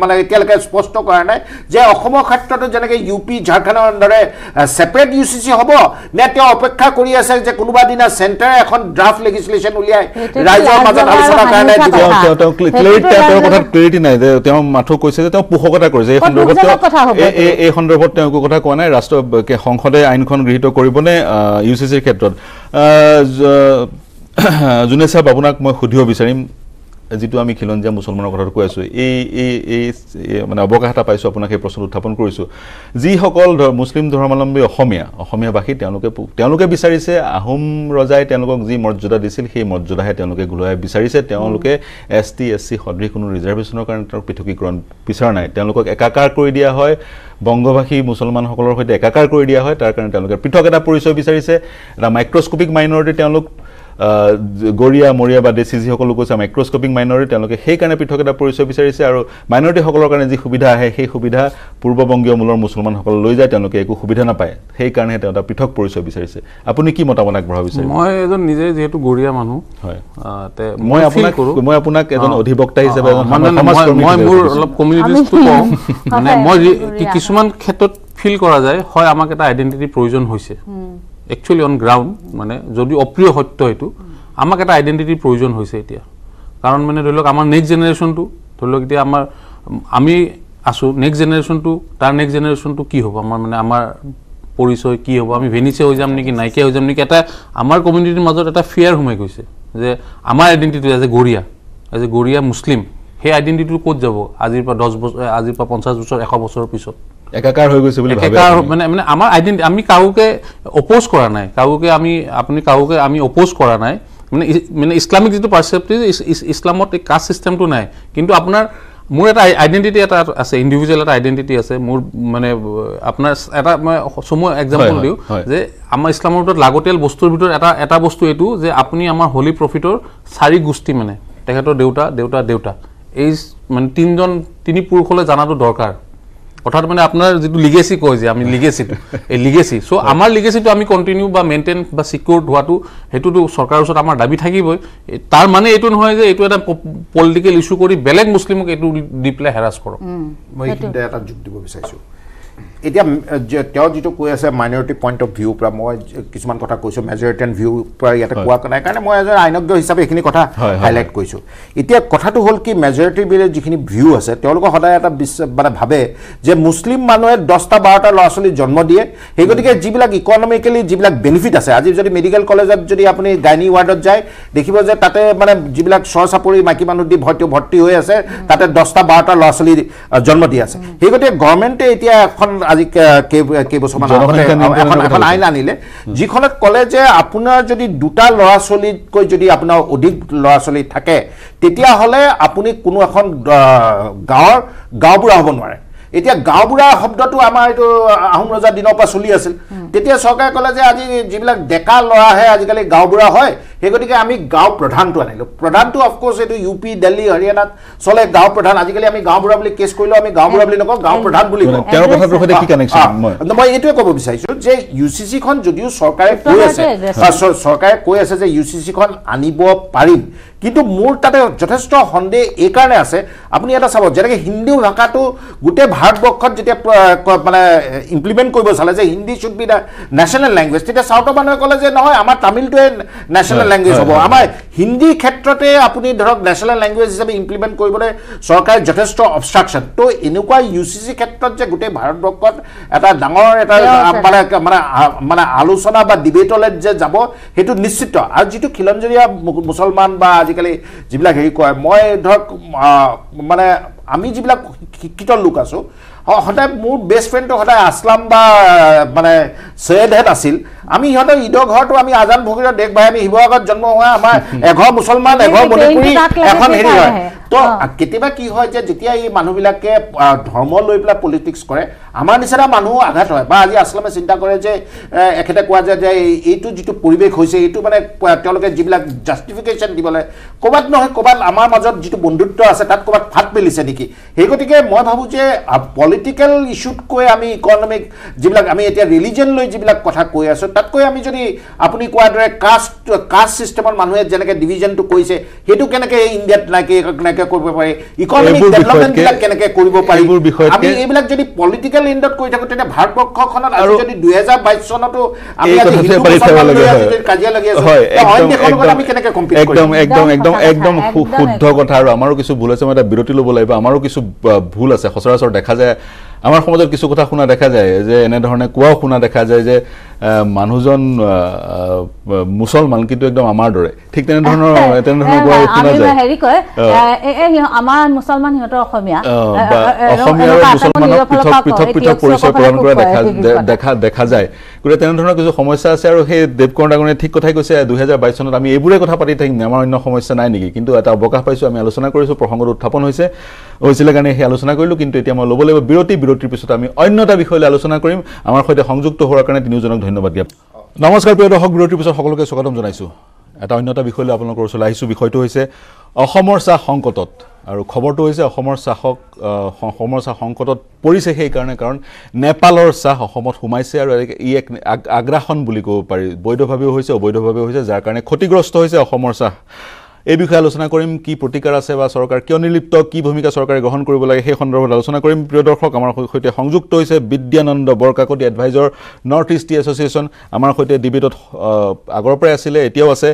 মানে এতিয়ালৈকে স্পষ্ট কৰা নাই যে অসমৰ ক্ষেত্ৰতো যেনেকৈ UP ঝাৰখণ্ডৰ দৰে ছেপাৰেট UCC হ'ব নে তেওঁ অপেক্ষা কৰি আছে যে কোনোবা দিনা চেণ্টাৰে এখন ড্ৰাফ্ট লেজিছলেশ্যন উলিয়াই ৰাইজৰ মাজত আলোচনাৰ কাৰণে ক্লেৰিটি নাই যে তেওঁ মাথো কৈছে যে তেওঁ পোষকতা কৰিছে এই সন্দৰ্ভত তেওঁ একো কথা কোৱা নাই সংসদে আইনখন গৃহীত কৰিবনে UCCৰ ক্ষেত্ৰত জুনে সাহেব আপোনাক মই সুধিব বিচাৰিম যেটো আমি খিলঞ্জীয়া মুছলমানৰ কথা কৈ আছো এই মানে অৱকাশ এটা পাইছো আপোনাক এই প্ৰশ্ন উত্থাপন কৰিছো যি সকল মুছলিম ধৰ্মাৱলম্বী অসমীয়াবাসী তেওঁলোকে বিচাৰিছে আহোম ৰজাই তেওঁলোকক যি মৰ্যাদা দিছিল সেই মৰ্যাদাহে তেওঁলোকে ঘূৰাই বিচাৰিছে তেওঁলোকে ST SC সদৃশ কোনো ৰিজাৰ্ভেশ্যনৰ কাৰণে তেওঁলোক পৃথকীকৰণ বিচাৰা নাই তেওঁলোকক একাকাৰ কৰি দিয়া হয় বংগভাষী মুছলমানসকলৰ সৈতে একাকাৰ কৰি দিয়া হয় তাৰ কাৰণে তেওঁলোকে পৃথক এটা পৰিচয় বিচাৰিছে এটা মাইক্ৰস্কোপিক মাইনৰিটি তেওঁলোক গৰিয়া মৰিয়া বা দেশী যিসকল কৈছে মাইক্ৰস্কোপিক মাইনৰিটি তেওঁলোকে সেই কাৰণে পৃথক এটা পৰিচয় বিচাৰিছে আৰু মাইনৰিটিসকলৰ কাৰণে যি সুবিধা আহে সেই সুবিধা পূৰ্ববংগীয় মূলৰ মুছলমানসকল লৈ যায় তেওঁলোকে একো সুবিধা নাপায় সেই কাৰণে তেওঁ এটা পৃথক পৰিচয় বিচাৰিছে আপুনি কি মতামত আগবঢ়াব বিচাৰিছে মই এজন নিজে যেহেতু গৰিয়া মানুহ হয় মই আপোনাক এজন অধিবক্তা হিচাপে মই মোৰ অলপ কমিউনিটিটো কওঁ মানে মই কিছুমান ক্ষেত্ৰত ফিল কৰা যায় হয় আমাক এটা আইডেন্টিটি প্ৰয়োজন হৈছে একচুৱেলি অন গ্ৰাউণ্ড মানে যদি অপ্ৰিয় সত্য এইটো আমাক এটা আইডেন্টিটিৰ প্ৰয়োজন হৈছে এতিয়া কাৰণ মানে ধৰি লওক আমাৰ নেক্সট জেনেৰেশ্যনটো ধৰি লওক এতিয়া আমি আছোঁ নেক্সট জেনেৰেশ্যনটো তাৰ নেক্সট জেনেৰেশ্যনটো কি হ'ব আমাৰ মানে আমাৰ পৰিচয় কি হ'ব আমি ভেনিছে হৈ যাম নেকি নাইকিয়া হৈ যাম নেকি এটা আমাৰ কমিউনিটিৰ মাজত এটা ফিয়াৰ সোমাই গৈছে যে আমাৰ আইডেন্টিটি এজ এ গৰিয়া মুছলিম সেই আইডেন্টিটিটো ক'ত যাব আজিৰ পৰা 10 বছৰ আজিৰ পৰা 50 বছৰ 100 বছৰৰ পিছত একাকাৰ হৈ গৈছে বুলি ভাবে মানে আমাৰ আইডেন্টিটি আমি কাউকে অপোজ কৰা নাই কাউকে আমি অপোজ কৰা নাই মানে ইছলামিক যেটো পাৰসেপ্টিভ ইছলামত এই কাষ্ট সিস্টেমটো নাই কিন্তু আপোনাৰ মোৰ এটা আইডেন্টিটি এটা আছে ইন্ডিভিজুৱেল এটা আইডেন্টিটি আছে মোৰ মানে আপোনাৰ এটা মই সময় এক্সাম্পল দিও যে আমাৰ ইছলামৰ ভিতৰত লাগতিয়াল বস্তুৰ ভিতৰত এটা বস্তু এটো যে আপুনি আমাৰ হোলি প্ৰফিটৰ 4 গোষ্ঠী মানে তেখেতৰ দেউতা এই মানে তিনি পুৰুষলৈ জানাটো দৰকাৰ অৰ্থাৎ মানে আপোনাৰ যেটো লিগেসি কয় যে আমি লিগেসি সো আমাৰ লিগেসিটো আমি কন্টিনিউ বা মেইনটেইন বা সিকিউৰ হোৱাটো হেতুটো সৰকাৰৰ ওচৰত আমাৰ দাবী থাকিবই তাৰ মানে এটো নহয় যে এটো এটা পলিটিক্যাল ইস্যু কৰি বেলেগ মুছলিমক এটো ডিপ্লাই হেৰাস কৰক মই এটা যোগ দিব বিচাৰিছো এতিয়া তেওঁ যেটো কৈ আছে মাইনৰিটি পইণ্ট অফ ভিউ পৰা মই কিছুমান কথা কৈছো মেজৰিটিয়ান ভিউ পৰা ইয়াতে কোৱা নাই কাৰণে মই এজন আইনজ্ঞ হিচাপে এইখিনি কথা হাইলাইট কৰিছো এতিয়া কথাটো হ'ল কি মেজৰিটিৰ বিৰে যিখিনি ভিউ আছে তেওঁলোক সদায় এটা মানে ভাবে যে মুছলিম মানুহে 10টা 12টা ল'ৰা ছোৱালী জন্ম দিয়ে সেই গতিকে যিবিলাক ইকনমিক্যালি যিবিলাক বেনিফিট আছে আজি যদি মেডিকেল কলেজত যদি আপুনি গাইনি ৱাৰ্ডত যায় দেখিব যে তাতে মানে যিবিলাক চৰচাপৰি মাইকী মানুহ দি ভৰ্তি হৈ আছে তাতে 10টা 12টা ল'ৰা ছোৱালী জন্ম দি আছে সেই গতিকে গভৰ্ণমেণ্টে এতিয়া এখন আজি কেইবছৰমান এখন আইন আনিলে যিখনত ক'লে যে আপোনাৰ যদি 2টা ল'ৰা ছোৱালীতকৈ যদি আপোনাৰ অধিক ল'ৰা ছোৱালী থাকে তেতিয়াহ'লে আপুনি কোনো এখন গাঁওবুঢ়া হ'ব নোৱাৰে এতিয়া গাঁওবুঢ়া শব্দটো আমাৰ এইটো আহোম ৰজাৰ দিনৰ পৰা চলি আছিল তেতিয়া চৰকাৰে ক'লে যে আজি যিবিলাক ডেকা ল'ৰাহে আজিকালি গাঁওবুঢ়া হয় সেই গতিকে আমি গাঁও প্ৰধানটো আনিলো প্ৰধানটো অফক'ৰ্ছ এইটো UP দিল্লী হৰিয়ানাত চলে গাঁও প্ৰধান আজিকালি আমি গাঁওবুঢ়া বুলি কেছ কৰিলো আমি গাঁওবুঢ়া বুলি নকওঁ গাঁও প্ৰধান বুলি কওঁ তেওঁৰ কথাটোৰ সৈতে কি কানেকশ্যন মই এইটোৱে ক'ব বিচাৰিছো যে UCC খন যদিও চৰকাৰে কৈ আছে যে UCC খন আনিব পাৰিম কিন্তু মোৰ তাতে যথেষ্ট সন্দেহ এই কাৰণে আছে আপুনি এটা চাব যেনেকৈ হিন্দী ভাষাটো গোটেই ভাৰতবৰ্ষত যেতিয়া মানে ইমপ্লিমেণ্ট কৰিব চালে যে Hindi should be the national language তেতিয়া চাউথৰ মানুহে ক'লে যে নহয় আমাৰ তামিলটোৱে নেশ্যনেল লেংগুৱেজ হ'ব আমাৰ হিন্দী ক্ষেত্ৰতে আপুনি ধৰক নেশ্যনেল লেংগুৱেজ হিচাপে ইমপ্লিমেণ্ট কৰিবলৈ চৰকাৰে যথেষ্ট অবষ্ট্ৰাকশ্যন তো এনেকুৱা UCC ক্ষেত্ৰত যে গোটেই ভাৰতবৰ্ষত এটা ডাঙৰ এটা মানে আলোচনা বা ডিবেটলৈ যে যাব সেইটো নিশ্চিত আৰু যিটো খিলঞ্জীয়া মুছলমান বা আজিকালি যিবিলাক হেৰি কয় মই ধৰক মানে আমি যিবিলাক শিক্ষিত লোক আছোঁ সদায় মোৰ বেষ্ট ফ্ৰেণ্ডটো সদায় আসলাম বা মানে সৈয়দহেড আছিল আমি সিহঁতৰ ঈদৰ ঘৰটো আমি আজান ভগীৰৰ দেশ ভাই আমি শিৱসাগৰত জন্ম হোৱা আমাৰ এঘৰ মুছলমান এঘৰ মণিপুৰী এখন হেৰি হয় তো কেতিয়াবা কি হয় যে যেতিয়া এই মানুহবিলাকে ধৰ্ম লৈ পেলাই পলিটিক্স কৰে আমাৰ নিচিনা মানুহ আঘাত হয় বা আজি আসলামে চিন্তা কৰে যে এখেতে কোৱা যায় যে এইটো যিটো পৰিৱেশ হৈছে এইটো মানে তেওঁলোকে যিবিলাক জাষ্টিফিকেশ্যন দিবলৈ ক'ৰবাত নহয় ক'ৰবাত আমাৰ মাজত যিটো বন্ধুত্ব আছে তাত ক'ৰবাত ফাট পেলিছে নেকি সেই গতিকে মই ভাবোঁ যে পলিটিকেল ইস্যুতকৈ আমি ইকনমিক যিবিলাক আমি এতিয়া ৰিলিজন লৈ যিবিলাক কথা কৈ আছোঁ তাতকৈ আমি যদি আপুনি কোৱাৰ দৰে কাষ্ট ছিষ্টেমৰ মানুহে যেনেকৈ ডিভিজনটো কৰিছে সেইটো কেনেকৈ ইণ্ডিয়াত কেনেকৈ কৰিব পাৰি ইকনমিক ডেভেলপমেণ্টবিলাক কেনেকৈ কৰিব পাৰি আমি এইবিলাক যদি পলিটিকেল ইণ্ডত কৰি থাকোঁ তেতিয়া ভাৰতবৰ্ষখনত আজি যদি 2022 চনতো আমি কাজিয়া লাগি আছোঁ অইন দেশৰ লগত আমি কেনেকৈ কম্পিট কৰিম একদম শুদ্ধ কথা আৰু আমাৰো কিছু ভুল আছে মই এটা বিৰতি ল'ব লাগিব আমাৰো কিছু ভুল আছে সচৰাচৰ দেখা যায় আমাৰ সমাজত কিছু কথা শুনা দেখা যায় যে এনেধৰণে কোৱাও শুনা দেখা যায় যে মানুহজন মুছলমান কিন্তু একদম আমাৰ দৰে ঠিক তেনেধৰণৰ কোৱা শুনা যায় হেৰি কয় আমাৰ মুছলমান সিহঁতৰ অসমীয়া অসমীয়া আৰু মুছলমানক পৃথক পৃথক পৰিচয় প্ৰদান কৰা দেখা যায় গতিকে তেনেধৰণৰ কিছু সমস্যা আছে আৰু সেই দেৱকুমাৰ ডাঙৰীয়াই ঠিক কথাই কৈছে 2022 চনত আমি এইবোৰে কথা পাতি থাকিম আমাৰ অন্য সমস্যা নাই নেকি কিন্তু এটা অৱকাশ পাইছোঁ আমি আলোচনা কৰিছোঁ প্ৰসংগত উত্থাপন হৈছিলে কাৰণে সেই আলোচনা কৰিলোঁ কিন্তু এতিয়া মই ল'ব লাগিব বিৰতিৰ পিছত আমি অন্য এটা বিষয়লৈ আলোচনা কৰিম আমাৰ সৈতে সংযুক্ত হোৱাৰ কাৰণে তিনিওজনক ধন্যবাদ জ্ঞাপন নমস্কাৰ প্ৰিয় দৰ্শক বিৰতিৰ পিছত সকলোকে স্বাগতম জনাইছোঁ এটা অন্য এটা বিষয়লৈ আপোনালোকৰ ওচৰলৈ আহিছোঁ বিষয়টো হৈছে অসমৰ চাহ সংকটত আৰু খবৰটো হৈছে অসমৰ চাহ সংকটত পৰিছে সেইকাৰণে কাৰণ নেপালৰ চাহ অসমত সোমাইছে আৰু ই এক আগ্ৰাসন বুলি ক'ব পাৰি বৈধভাৱেও হৈছে অবৈধভাৱেও হৈছে যাৰ কাৰণে ক্ষতিগ্ৰস্ত হৈছে অসমৰ চাহ এই বিষয়ে আলোচনা কৰিম কি প্ৰতিকাৰ আছে বা চৰকাৰ কিয় নিলিপ্ত কি ভূমিকা চৰকাৰে গ্ৰহণ কৰিব লাগে সেই সন্দৰ্ভত আলোচনা কৰিম প্ৰিয় দৰ্শক আমাৰ সৈতে সংযুক্ত হৈছে Vidyananda Borkakoti adviser North East tea association আমাৰ সৈতে ডিবেটত আগৰ পৰাই আছিলে এতিয়াও আছে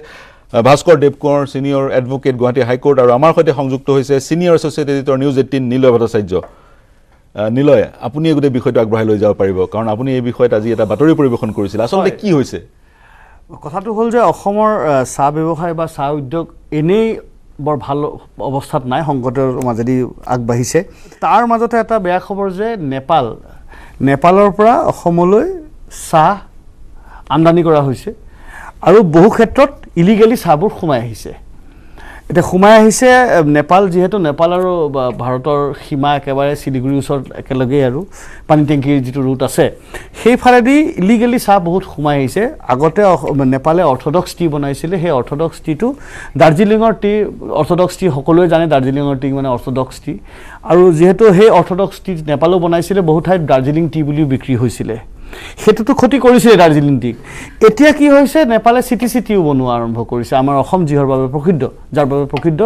Bhaskar Devkumar senior advocate Guwahati high court আৰু আমাৰ সৈতে সংযুক্ত হৈছে senior associate editor news 18 Niloy Bhattacharya Niloy আপুনি এই গোটেই বিষয়টো আগবঢ়াই লৈ যাব পাৰিব কাৰণ আপুনি এই বিষয়ত আজি এটা বাতৰি পৰিৱেশন কৰিছিল আচলতে কি হৈছে কথাটো হ'ল যে অসমৰ চাহ ব্যৱসায় বা চাহ উদ্যোগ এনেই বৰ ভাল অৱস্থাত নাই সংকটৰ মাজেদি আগবাঢ়িছে তাৰ মাজতে এটা বেয়া খবৰ যে নেপালৰ পৰা অসমলৈ চাহ আমদানি কৰা হৈছে আৰু বহু ক্ষেত্ৰত ইলিগেলি চাহবোৰ সোমাই আহিছে এতিয়া সোমাই আহিছে নেপাল যিহেতু নেপাল আৰু ভাৰতৰ সীমা একেবাৰে শিলিগুৰিৰ ওচৰত একেলগেই আৰু পানী টেংকিৰ যিটো ৰুট আছে সেইফালেদি ইলিগেলি চাহ বহুত সোমাই আহিছে আগতে নেপালে অৰ্থডক্স টি বনাইছিলে সেই অৰ্থডক্স টিটো দাৰ্জিলিঙৰ টি অৰ্থডক্স টি সকলোৱে জানে দাৰ্জিলিঙৰ টি মানে অৰ্থডক্স টি আৰু যিহেতু সেই অৰ্থডক্স টি নেপালেও বনাইছিলে বহু ঠাইত দাৰ্জিলিং টি বুলিও বিক্ৰী হৈছিলে সেতুটো ক্ষতি কৰিছিলে দাৰ্জিলিং টিক এতিয়া কি হৈছে নেপালে চিটিও বনোৱা আৰম্ভ কৰিছে আমাৰ অসম যাৰ বাবে প্ৰসিদ্ধ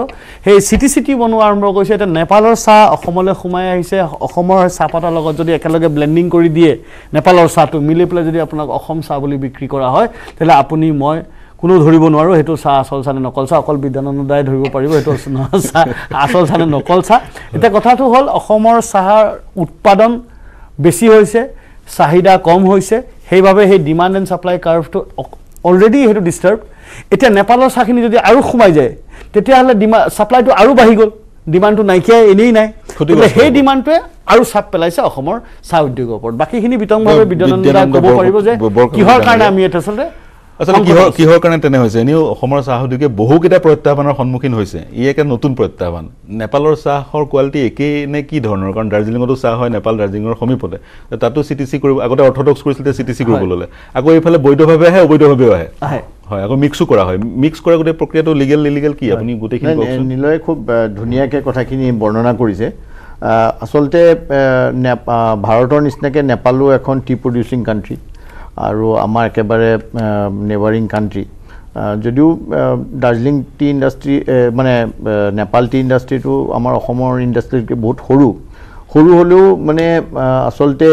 সেই চিটি বনোৱা আৰম্ভ কৰিছে এতিয়া নেপালৰ চাহ অসমলৈ সোমাই আহিছে অসমৰ চাহপাতৰ লগত যদি একেলগে ব্লেন্ডিং কৰি দিয়ে নেপালৰ চাহটো মিলি পেলাই যদি আপোনাক অসম চাহ বুলি বিক্ৰী কৰা হয় তেতিয়াহ'লে আপুনি মই কোনো ধৰিব নোৱাৰো সেইটো চাহ আসল চাহ নকল চাহ অকল বিদ্যানন্দদাই ধৰিব পাৰিব সেইটো চাহ আসল চাহ নকল চাহ এতিয়া কথাটো হ'ল অসমৰ চাহৰ উৎপাদন বেছি হৈছে চাহিদা কম হৈছে সেইভাবে সেই ডিমান্ড এণ্ড সাপ্লাই কাৰ্ভটো অলৰেডি হেতু ডিস্টাৰ্ব এতিয়া নেপালৰ চাহখিনি যদি আৰু সোমাই যায় তেতিয়াহ'লে সাপ্লাইটো আৰু বাঢ়ি গ'ল ডিমান্ডটো নাইকিয়া এনেই নাই সেই ডিমান্ডটোৱে আৰু চাপ পেলাইছে অসমৰ চাহ উদ্যোগৰ ওপৰত বাকিখিনি বিতংভাৱে বিদ্যানন্দদাই ক'ব পাৰিব যে কিহৰ কাৰণে আমি এটা আচলতে আসলে কিহৰ কাৰণে তেনে হৈছে এনেও অসমৰ চাহ উদ্যোগে বহুকেইটা প্ৰত্যাহ্বানৰ সন্মুখীন হৈছে ই এক নতুন প্ৰত্যাহ্বান নেপালৰ চাহৰ কোৱালিটি একেই নে কি ধৰণৰ কাৰণ দাৰ্জিলিঙতো চাহ হয় নেপাল দাৰ্জিলিঙৰ সমীপতে তাতো চিটিচি কৰিব আগতে অৰ্থডক্স কৰিছিল চিটিচি কৰিব ল'লে আকৌ এইফালে বৈধভাৱে আহে অবৈধভাৱেও আহে হয় আকৌ মিক্সো কৰা হয় মিক্স কৰা গোটেই প্ৰক্ৰিয়াটো লিগেল ইলিগেল কি আপুনি গোটেইখিনি কওকচোন নিলয় খুব ধুনীয়াকৈ কথাখিনি বৰ্ণনা কৰিছে আচলতে ভাৰতৰ নিচিনাকৈ নেপালো এখন টি প্ৰডিউচিং কাণ্ট্ৰি আৰু আমাৰ একেবাৰে নেবাৰিং কাণ্ট্ৰি যদিও দাৰ্জিলিং টি ইণ্ডাষ্ট্ৰি মানে নেপাল টি ইণ্ডাষ্ট্ৰিটো আমাৰ অসমৰ ইণ্ডাষ্ট্ৰিতকৈ বহুত সৰু হ'লেও মানে আচলতে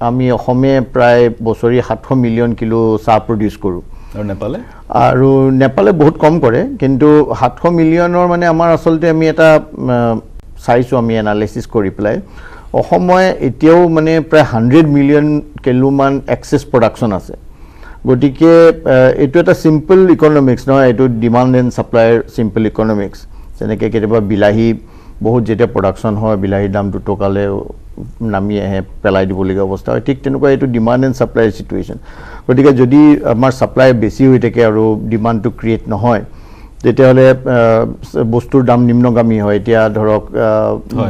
আমি অসমে প্ৰায় বছৰি 700 মিলিয়ন কিলো চাহ প্ৰডিউচ কৰোঁ আৰু নেপালে বহুত কম কৰে কিন্তু 700 মিলিয়নৰ মানে আমাৰ আচলতে আমি এটা চাইছোঁ আমি এনালাইচিছ কৰি পেলাই অসমে এতিয়াও মানে প্ৰায় 100 মিলিয়ন কিলোমান এক্সেছ প্ৰডাকশ্যন আছে গতিকে এইটো এটা সিম্পল ইকনমিক্স নহয় এইটো ডিমাণ্ড এণ্ড ছাপ্লাইৰ সিম্পল ইকনমিক্স যেনেকৈ কেতিয়াবা বিলাহী বহুত যেতিয়া প্ৰডাকশ্যন হয় বিলাহীৰ দাম 2 টকালৈ নামি আহে পেলাই দিবলগীয়া অৱস্থা হয় ঠিক তেনেকুৱা এইটো ডিমাণ্ড এণ্ড ছাপ্লাইৰ চিটুৱেশ্যন গতিকে যদি আমাৰ ছাপ্লাই বেছি হৈ থাকে আৰু ডিমাণ্ডটো ক্ৰিয়েট নহয় তেতিয়াহ'লে বস্তুৰ দাম নিম্নগামী হয় এতিয়া ধৰক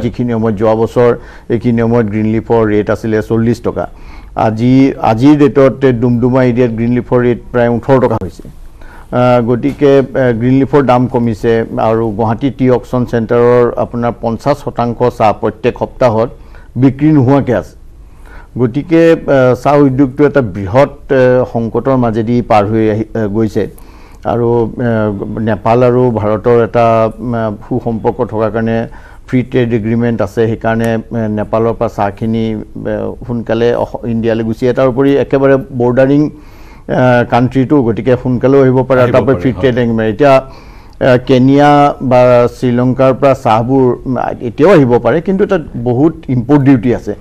যিখিনি সময়ত যোৱা বছৰ এইখিনি সময়ত গ্ৰীণ লিফৰ ৰেট আছিলে 40 টকা আজিৰ ৰেটত ডুমডুমা এৰিয়াত গ্ৰীণ লিফৰ ৰেট প্ৰায় 18 টকা হৈছে গতিকে গ্ৰীণ লিফৰ দাম কমিছে আৰু গুৱাহাটী টি অকশ্যন চেণ্টাৰৰ আপোনাৰ 50% চাহ প্ৰত্যেক সপ্তাহত বিক্ৰী নোহোৱাকৈ আছে গতিকে চাহ উদ্যোগটো এটা বৃহৎ সংকটৰ মাজেদি পাৰ হৈ গৈছে আৰু নেপাল আৰু ভাৰতৰ এটা সুসম্পৰ্ক থকাৰ কাৰণে ফ্ৰী ট্ৰেড এগ্ৰিমেণ্ট আছে সেইকাৰণে নেপালৰ পৰা চাহখিনি সোনকালে ইণ্ডিয়ালৈ গুচি তাৰ উপৰি একেবাৰে বৰ্ডাৰিং কাণ্ট্ৰিটো গতিকে সোনকালেও আহিব পাৰে তাৰপৰা ফ্ৰী ট্ৰেড এগ্ৰিমেণ্ট এতিয়া কেনিয়া বা শ্ৰীলংকাৰ পৰা চাহবোৰ এতিয়াও আহিব পাৰে, কিন্তু তাত বহুত ইম্পৰ্ট ডিউটি আছে।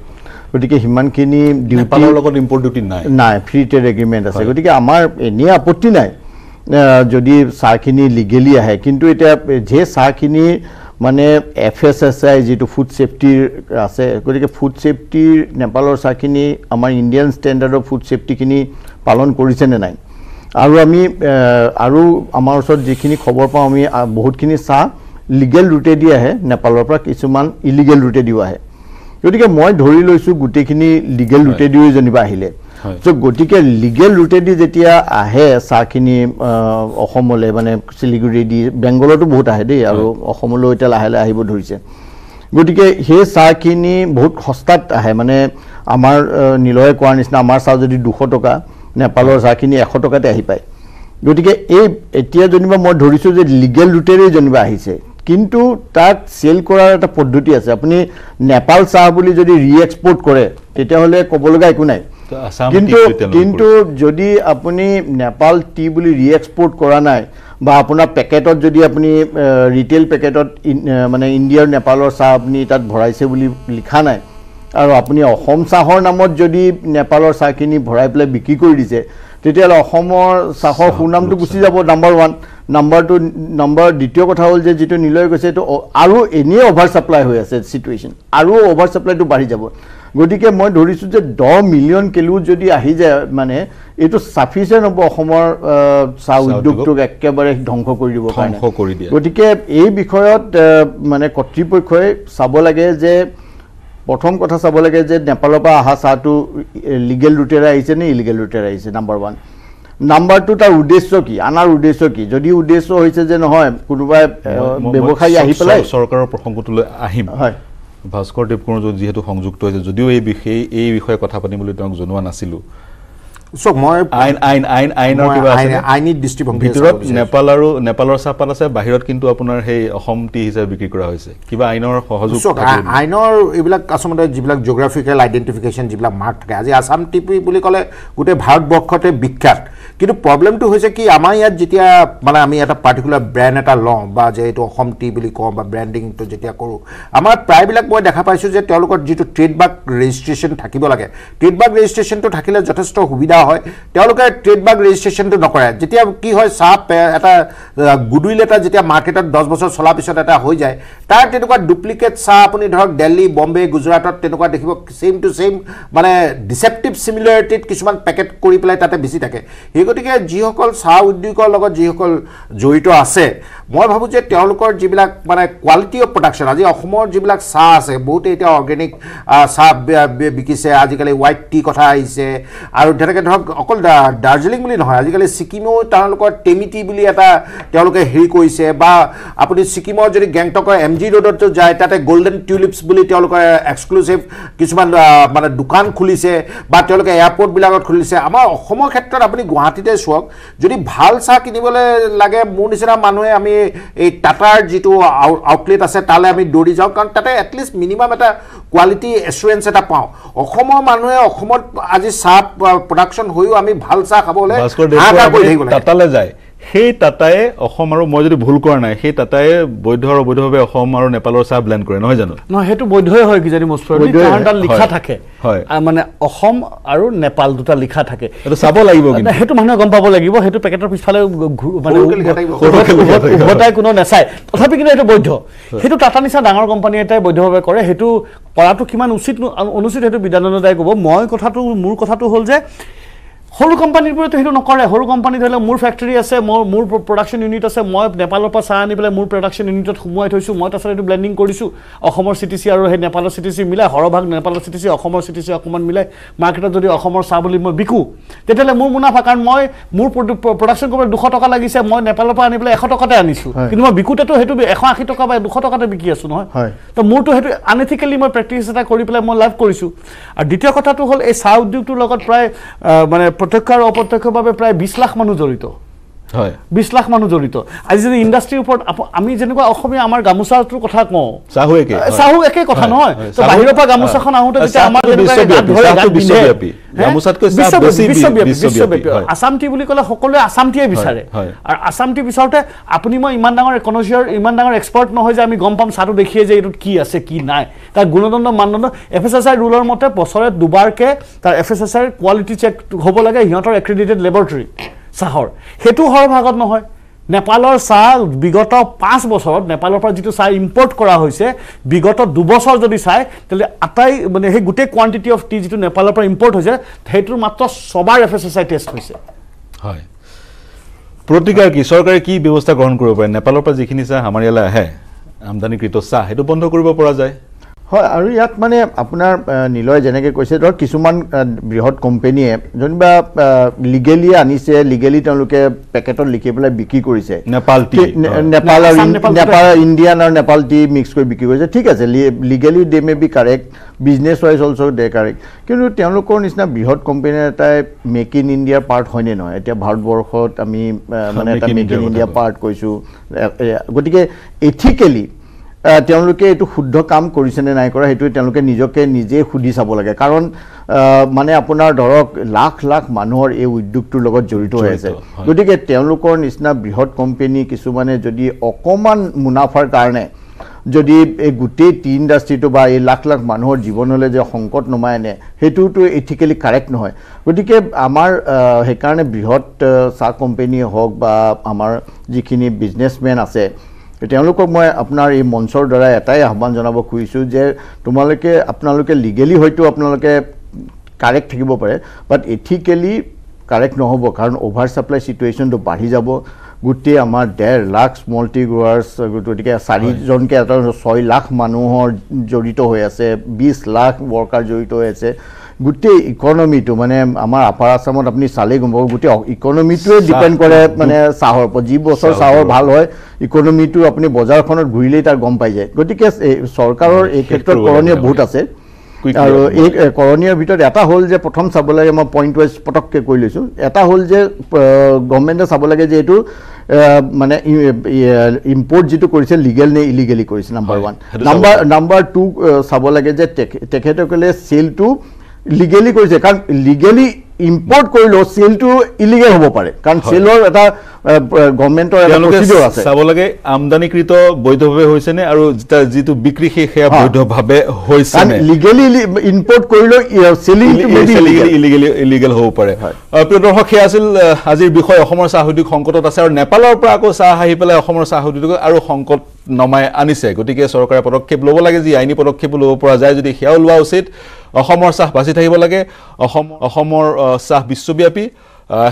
গতিকে সিমানখিনি নেপালৰ লগত ইম্পৰ্ট ডিউটি নাই, ফ্ৰী ট্ৰেড এগ্ৰিমেণ্ট আছে। গতিকে আমাৰ এনেই আপত্তি নাই যদি চাহখিনি লিগেলি আহে, কিন্তু এতিয়া যে চাহখিনি মানে FSSAI যিটো ফুড ছেফটিৰ আছে, গতিকে ফুড ছেফটিৰ নেপালৰ চাহখিনি আমাৰ ইণ্ডিয়ান ষ্টেণ্ডাৰ্ডৰ ফুড ছেফটিখিনি পালন কৰিছেনে নাই। আৰু আমি আৰু আমাৰ ওচৰত যিখিনি খবৰ পাওঁ, আমি বহুতখিনি চাহ লিগেল ৰুটেদি আহে নেপালৰ পৰা, কিছুমান ইলিগেল ৰুটেদিও আহে। গতিকে মই ধৰি লৈছোঁ গোটেইখিনি লিগেল ৰুটেদিও যেনিবা আহিলে। চ' গতিকে লিগেল ৰুটেদি যেতিয়া আহে চাহখিনি অসমলৈ, মানে শিলিগুৰি দি বেংগলতো বহুত আহে দেই, আৰু অসমলৈ এতিয়া লাহে লাহে আহিব ধৰিছে। গতিকে সেই চাহখিনি বহুত সস্তাত আহে, মানে আমাৰ নিলয়ে কোৱাৰ নিচিনা আমাৰ চাহ যদি 200 টকা, নেপালৰ চাহখিনি 100 টকাতে আহি পায়। গতিকে এতিয়া যেনিবা মই ধৰিছোঁ যে লিগেল ৰুটেৰে যেনিবা আহিছে, কিন্তু তাত চেল কৰাৰ এটা পদ্ধতি আছে। আপুনি নেপাল চাহ বুলি যদি ৰি-এক্সপৰ্ট কৰে তেতিয়াহ'লে ক'ব লগা একো নাই, কিন্তু যদি আপুনি নেপাল টি বুলি ৰি-এক্সপৰ্ট কৰা নাই, বা আপোনাৰ পেকেটত যদি আপুনি ৰিটেইল পেকেটত মানে ইণ্ডিয়াৰ নেপালৰ চাহ আপুনি তাত ভৰাইছে বুলি লিখা নাই, আৰু আপুনি অসম চাহৰ নামত যদি নেপালৰ চাহখিনি ভৰাই পেলাই বিক্ৰী কৰি দিছে, তেতিয়াহ'লে অসমৰ চাহৰ সুনামটো গুচি যাব, নাম্বাৰ 1। দ্বিতীয় কথা হ'ল যে যিটো নিলয় কৈছে, এইটো আৰু এনেই অভাৰ চাপ্লাই হৈ আছে চিটুৱেশ্যন, আৰু অভাৰ চাপ্লাইটো বাঢ়ি যাব। গতিকে মই ধৰিছোঁ যে 10 মিলিয়ন কিলো যদি আহি যায়, মানে এইটো চাফিচিয়েণ্ট হ'ব অসমৰ চাহ উদ্যোগটোক একেবাৰে ধ্বংস কৰি দিবৰ কাৰণে। গতিকে এই বিষয়ত মানে কৰ্তৃপক্ষই চাব লাগে যে, প্ৰথম কথা চাব লাগে যে নেপালৰ পৰা অহা চাহটো লিগেল ৰুটেৰে আহিছে নে ইলিগেল ৰুটেৰে আহিছে, নাম্বাৰ 1। নাম্বাৰ 2, তাৰ উদ্দেশ্য কি, আনাৰ উদ্দেশ্য কি। যদি উদ্দেশ্য হৈছে যে নহয় কোনোবাই ব্যৱসায়ী আহি পেলাই, চৰকাৰৰ প্ৰসংগটোলৈ আহিম। হয়, ভাস্কৰ দেৱকুমাৰ যিহেতু সংযুক্ত হৈছে, যদিও এই বিষয়ে কথা পাতিবলৈ তেওঁক জনোৱা নাছিলোঁ। আইনী দৃষ্টিভংগী ভিতৰত নেপাল আৰু নেপালৰ চাহপাত আছে, বাহিৰত কিন্তু আপোনাৰ সেই অসম টি হিচাপে বিক্ৰী কৰা হৈছে। কিবা আইনৰ সহযোগ, আইনৰ এইবিলাক আচলতে যিবিলাক জিঅ'গ্ৰাফিকেল আইডেণ্টিফিকেশ্যন যিবিলাক মাৰ্ক থাকে, আজি আছাম টি বুলি ক'লে গোটেই ভাৰতবৰ্ষতে বিখ্যাত। কিন্তু প্ৰব্লেমটো হৈছে কি, আমাৰ ইয়াত যেতিয়া মানে আমি এটা পাৰ্টিকুলাৰ ব্ৰেণ্ড এটা লওঁ, বা যে এইটো অসম টি বুলি কওঁ, বা ব্ৰেণ্ডিংটো যেতিয়া কৰোঁ, আমাৰ প্ৰায়বিলাক মই দেখা পাইছোঁ যে তেওঁলোকৰ যিটো ট্ৰেডমাৰ্ক ৰেজিষ্ট্ৰেশ্যন থাকিব লাগে, ট্ৰেডমাৰ্ক ৰেজিষ্ট্ৰেশ্যনটো থাকিলে যথেষ্ট সুবিধা হয়। তেওঁলোকে ট্ৰেডমাৰ্ক ৰেজিষ্ট্ৰেশ্যনটো নকৰে। যেতিয়া কি হয়, চাহ এটা গুডউইল এটা যেতিয়া মাৰ্কেটত 10 বছৰ চলাৰ পিছত এটা হৈ যায়, তাৰ তেনেকুৱা ডুপ্লিকেট চাহ আপুনি ধৰক দিল্লী, বম্বে, গুজৰাটত তেনেকুৱা দেখিব, ছেইম টু ছেইম, মানে ডিচেপ্টিভ চিমিলাৰিটিত কিছুমান পেকেট কৰি পেলাই তাতে বেছি থাকে। সেই গতিকে যিসকল চাহ উদ্যোগৰ লগত যিসকল জড়িত আছে, মই ভাবোঁ যে তেওঁলোকৰ যিবিলাক মানে কোৱালিটি অফ প্ৰডাকশ্যন, আজি অসমৰ যিবিলাক চাহ আছে, বহুতে এতিয়া অৰ্গেনিক চাহ বিকিছে, আজিকালি হোৱাইট টি কথা আহিছে, আৰু তেনেকৈ ধৰক অকল দাৰ্জিলিং বুলি নহয়, আজিকালি ছিকিমেও তেওঁলোকৰ টেমিটি বুলি এটা তেওঁলোকে হেৰি কৰিছে, বা আপুনি ছিকিমৰ যদি গেংটকৰ MG ৰোডত যায়, তাতে গল্ডেন টিউলিপছ বুলি তেওঁলোকৰ এক্সক্লুচিভ কিছুমান মানে দোকান খুলিছে, বা তেওঁলোকে এয়াৰপৰ্টবিলাকত খুলিছে। আমাৰ অসমৰ ক্ষেত্ৰত আপুনি গুৱাহাটীতে চাওক, যদি ভাল চাহ কিনিবলৈ লাগে, মোৰ নিচিনা মানুহে আমি এই টাটাৰ যিটো আউটলেট আছে তালৈ আমি দৌৰি যাওঁ, কাৰণ তাতে এটলিষ্ট মিনিমাম এটা কোৱালিটি এচুৰেঞ্চ এটা পাওঁ। অসমৰ মানুহে অসমত আজি চাহ প্ৰডাকশ্যন হৈও আমি ভাল চাহ খাবলৈ টাটালৈ যায়, সেই টাটাই অসম, আৰু মই যদি ভুল কৰা নাই, সেই টাটাই বৈধ আৰু অবৈধভাৱে অসম আৰু নেপালৰ চাহ ব্লেণ্ড কৰে, নহয় জানো? নহয়, সেইটো বৈধই হয় কিজানি, কাৰণ তাত লিখা থাকে, মানে অসম আৰু নেপাল দুটা লিখা থাকে, সেইটো চাব লাগিব। কিন্তু সেইটো মানুহে গম পাব লাগিব, সেইটো পেকেটৰ পিছফালে মানে উভতাই কোনো নেচায়, তথাপি কিন্তু সেইটো বৈধ। সেইটো টাটা নিচিনা ডাঙৰ কোম্পানী এটাই বৈধভাৱে কৰে। সেইটো কৰাটো কিমান উচিত অনুচিত সেইটো বিধানদাতাই ক'ব। মোৰ কথাটো হ'ল যে সৰু কোম্পানীবোৰেতো সেইটো নকৰে। সৰু কোম্পানী ধৰি লওক, মোৰ ফেক্টৰী আছে, মোৰ প্ৰডাকশ্যন ইউনিট আছে, মই নেপালৰ পৰা চাহ আনি পেলাই মোৰ প্ৰডাকশ্যন ইউনিটত সোমোৱাই থৈছোঁ, মই তাৰপিছত এইটো ব্লেণ্ডিং কৰিছোঁ, অসমৰ CTC আৰু সেই নেপালৰ CTC মিলাই, সৰহভাগ নেপালৰ CTC অসমৰ CTC অকণমান মিলাই মাৰ্কেটত যদি অসমৰ চাহ বুলি মই বিকোঁ, তেতিয়াহ'লে মোৰ মুনাফা, কাৰণ মোৰ প্ৰডাকশ্যন কৰিবলৈ 200 টকা লাগিছে, মই নেপালৰ পৰা আনি পেলাই 100 টকাতে আনিছোঁ, কিন্তু মই বিকোতেতো সেইটো 180 টকা বা 200 টকাতে বিকি আছোঁ, নহয়? তো মোৰতো সেইটো আনএথিকেলি মই প্ৰেক্টিছ এটা কৰি পেলাই মই লাভ কৰিছোঁ। আৰু দ্বিতীয় কথাটো হ'ল, এই চাহ উদ্যোগটোৰ লগত প্ৰায় মানে প্ৰত্যক্ষ আৰু অপ্ৰত্যক্ষভাৱে প্ৰায় 20 লাখ মানুহ জড়িত। হয় 20 লাখ মানুহ জড়িত আজি যদি ইণ্ডাষ্ট্ৰীৰ ওপৰত আমি যেনেকুৱা অসমীয়া আমাৰ গামোচাটোৰ কথা কওঁ চাহু একে কথা নহয় তো বাহিৰৰ পৰা গামোচাখন আহোঁতে যেতিয়া আমাৰ আসাম টি বুলি ক'লে সকলোৱে আসাম টিয়ে বিচাৰে আৰু আসাম টি বিচাৰোঁতে আপুনি মই ইমান ডাঙৰ ইকনমিক্সৰ ইমান ডাঙৰ এক্সপাৰ্ট নহয় যে আমি গম পাম চাহটো দেখিয়ে যে এইটোত কি আছে কি নাই তাৰ গুণদণ্ড মানদণ্ড FSSAI ৰুলৰ মতে বছৰে দুবাৰকৈ তাৰ FSSAI কোৱালিটি চেক হ'ব লাগে সিহঁতৰ এক্ৰেডিটেড লেবৰেটৰী চাহৰ সেইটো হৰ ভাগত নহয় নেপালৰ চাহ বিগত 5 বছৰত নেপালৰ পৰা যিটো চাহ ইম্পৰ্ট কৰা হৈছে বিগত 2 বছৰ যদি চাই তেলে আটাই মানে সেই গোটেই কোৱান্টিটি অফ টি যিটো নেপালৰ পৰা ইম্পৰ্ট হৈছে সেইটোৰ মাত্ৰ সবাৰ FSSAI টেষ্ট হৈছে হয় প্ৰতিকাৰ কি চৰকাৰে কি ব্যৱস্থা গ্ৰহণ কৰিব পাৰে নেপালৰ পৰা যিখিনি চাহ আমাৰ ইয়ালৈ আহে আমদানিকৃত চাহ সেইটো বন্ধ কৰিব পৰা যায় হয় আৰু ইয়াত মানে আপোনাৰ নিলয় যেনেকৈ কৈছে ধৰক কিছুমান বৃহৎ কোম্পানীয়ে যেনিবা লিগেলি আনিছে লিগেলি তেওঁলোকে পেকেটত লিখি পেলাই বিক্ৰী কৰিছে নেপাল টি নেপাল আৰু ইণ্ডিয়ান আৰু নেপাল টি মিক্স কৰি বিক্ৰী কৰিছে ঠিক আছে legally they may be correct business wise also' they correct কিন্তু তেওঁলোকৰ নিচিনা বৃহৎ কোম্পানী এটাই মেক ইন ইণ্ডিয়াৰ পাৰ্ট হয়নে নহয় এতিয়া ভাৰতবৰ্ষত আমি মানে এটা মেক ইন ইণ্ডিয়া পাৰ্ট কৈছোঁ গতিকে এথিকেলি তেওঁলোকে এইটো শুদ্ধ কাম কৰিছে নে নাই কৰা সেইটো তেওঁলোকে নিজকে নিজে সুধি চাব লাগে কাৰণ মানে আপোনাৰ ধৰক লাখ লাখ মানুহৰ এই উদ্যোগটোৰ লগত জড়িত হৈ আছে গতিকে তেওঁলোকৰ নিচিনা বৃহৎ কোম্পানী কিছুমানে যদি অকমান মুনাফাৰ কাৰণে যদি এই গোটেই টি ইণ্ডাষ্ট্ৰীটো বা এই লাখ লাখ মানুহৰ জীৱনলৈ যে সংকট নমাই আনে সেইটোতো এথিকেলি কাৰেক্ট নহয় গতিকে আমাৰ সেইকাৰণে বৃহৎ চাহ কোম্পানীয়ে হওক বা আমাৰ যিখিনি বিজনেছমেন আছে তেওঁলোকক মই আপোনাৰ এই মঞ্চৰ দ্বাৰা এটাই আহ্বান জনাব খুজিছোঁ যে আপোনালোকে লিগেলি হয়তো আপোনালোকে কাৰেক্ট থাকিব পাৰে বাট এথিকেলি কাৰেক্ট নহ'ব কাৰণ অভাৰ ছাপ্লাই চিটুৱেশ্যনটো বাঢ়ি যাব গোটেই আমাৰ 1.5 লাখ স্মল টি গ্ৰোৱাৰ্ছ গতিকে 4জনকৈ এটা 6 লাখ মানুহৰ জড়িত হৈ আছে 20 লাখ ৱৰ্কাৰ জড়িত হৈ আছে গোটেই ইকনমিটো মানে আমাৰ আপাৰ আসামত আপুনি চালেই গম পাব গোটেই ইকনমিটোৱে ডিপেণ্ড কৰে মানে চাহৰ ওপৰত যি বছৰ চাহৰ ভাল হয় ইকনমিটো আপুনি বজাৰখনত ঘূৰিলেই তাৰ গম পাই যায় গতিকে চৰকাৰৰ এই ক্ষেত্ৰত কৰণীয় বহুত আছে আৰু এই কৰণীয়ৰ ভিতৰত এটা হ'ল যে প্ৰথম চাব লাগে মই পইণ্ট ৱাইজ পটককৈ কৈ লৈছোঁ এটা হ'ল যে গভৰ্ণমেণ্টে চাব লাগে যে এইটো মানে ইম্পৰ্ট যিটো কৰিছে লিগেল নে ইলিগেলি কৰিছে নাম্বাৰ 1 নাম্বাৰ 2 চাব লাগে যে তেখেতসকলে চেলটো লিগেলি কৰিছে কাৰণ লিগেলি ইম্পৰ্ট কৰিলেও চেলটো ইলিগেল হ'ব পাৰে কাৰণ চেলৰ এটা গভৰ্ণমেণ্টৰ এটা প্ৰচিডিউৰ আছে চাব লাগে আমদানিকৃত বৈধভাৱে হৈছে নে আৰু যিটো বিক্ৰী সেয়া বৈধভাৱে হৈছে নে লিগেলি ইম্পৰ্ট কৰিলেও চেলিংটো ইলিগেল হ'ব পাৰে প্ৰিয় দৰ্শক সেয়া আছিল আজিৰ বিষয় অসমৰ চাহ উদ্যোগ সংকটত আছে আৰু নেপালৰ পৰা আকৌ চাহ আহি পেলাই অসমৰ চাহ উদ্যোগ আৰু সংকট নমাই আনিছে গতিকে চৰকাৰে পদক্ষেপ ল'ব লাগে যি আইনী পদক্ষেপ ল'ব পৰা যায় যদি সেয়াও লোৱা উচিত অসমৰ চাহ বাচি থাকিব লাগে অসমৰ চাহ বিশ্বব্যাপী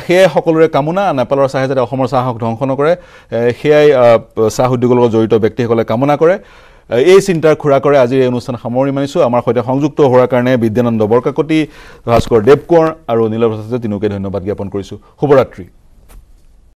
সেয়াই সকলোৰে কামনা নেপালৰ চাহে যাতে অসমৰ চাহক ধ্বংস নকৰে সেয়াই চাহ উদ্যোগৰ লগত জড়িত ব্যক্তিসকলে কামনা কৰে এই চিন্তাৰ খুৰা কৰে আজিৰ এই অনুষ্ঠান সামৰণি মানিছোঁ আমাৰ সৈতে সংযুক্ত হোৱাৰ কাৰণে বিদ্যানন্দ বৰকাকতি ভাস্কৰ দেৱকোঁৱৰ আৰু নীলৱ ভট্টাচাৰ্য তিনিওকে ধন্যবাদ জ্ঞাপন কৰিছোঁ শুভৰাত্ৰি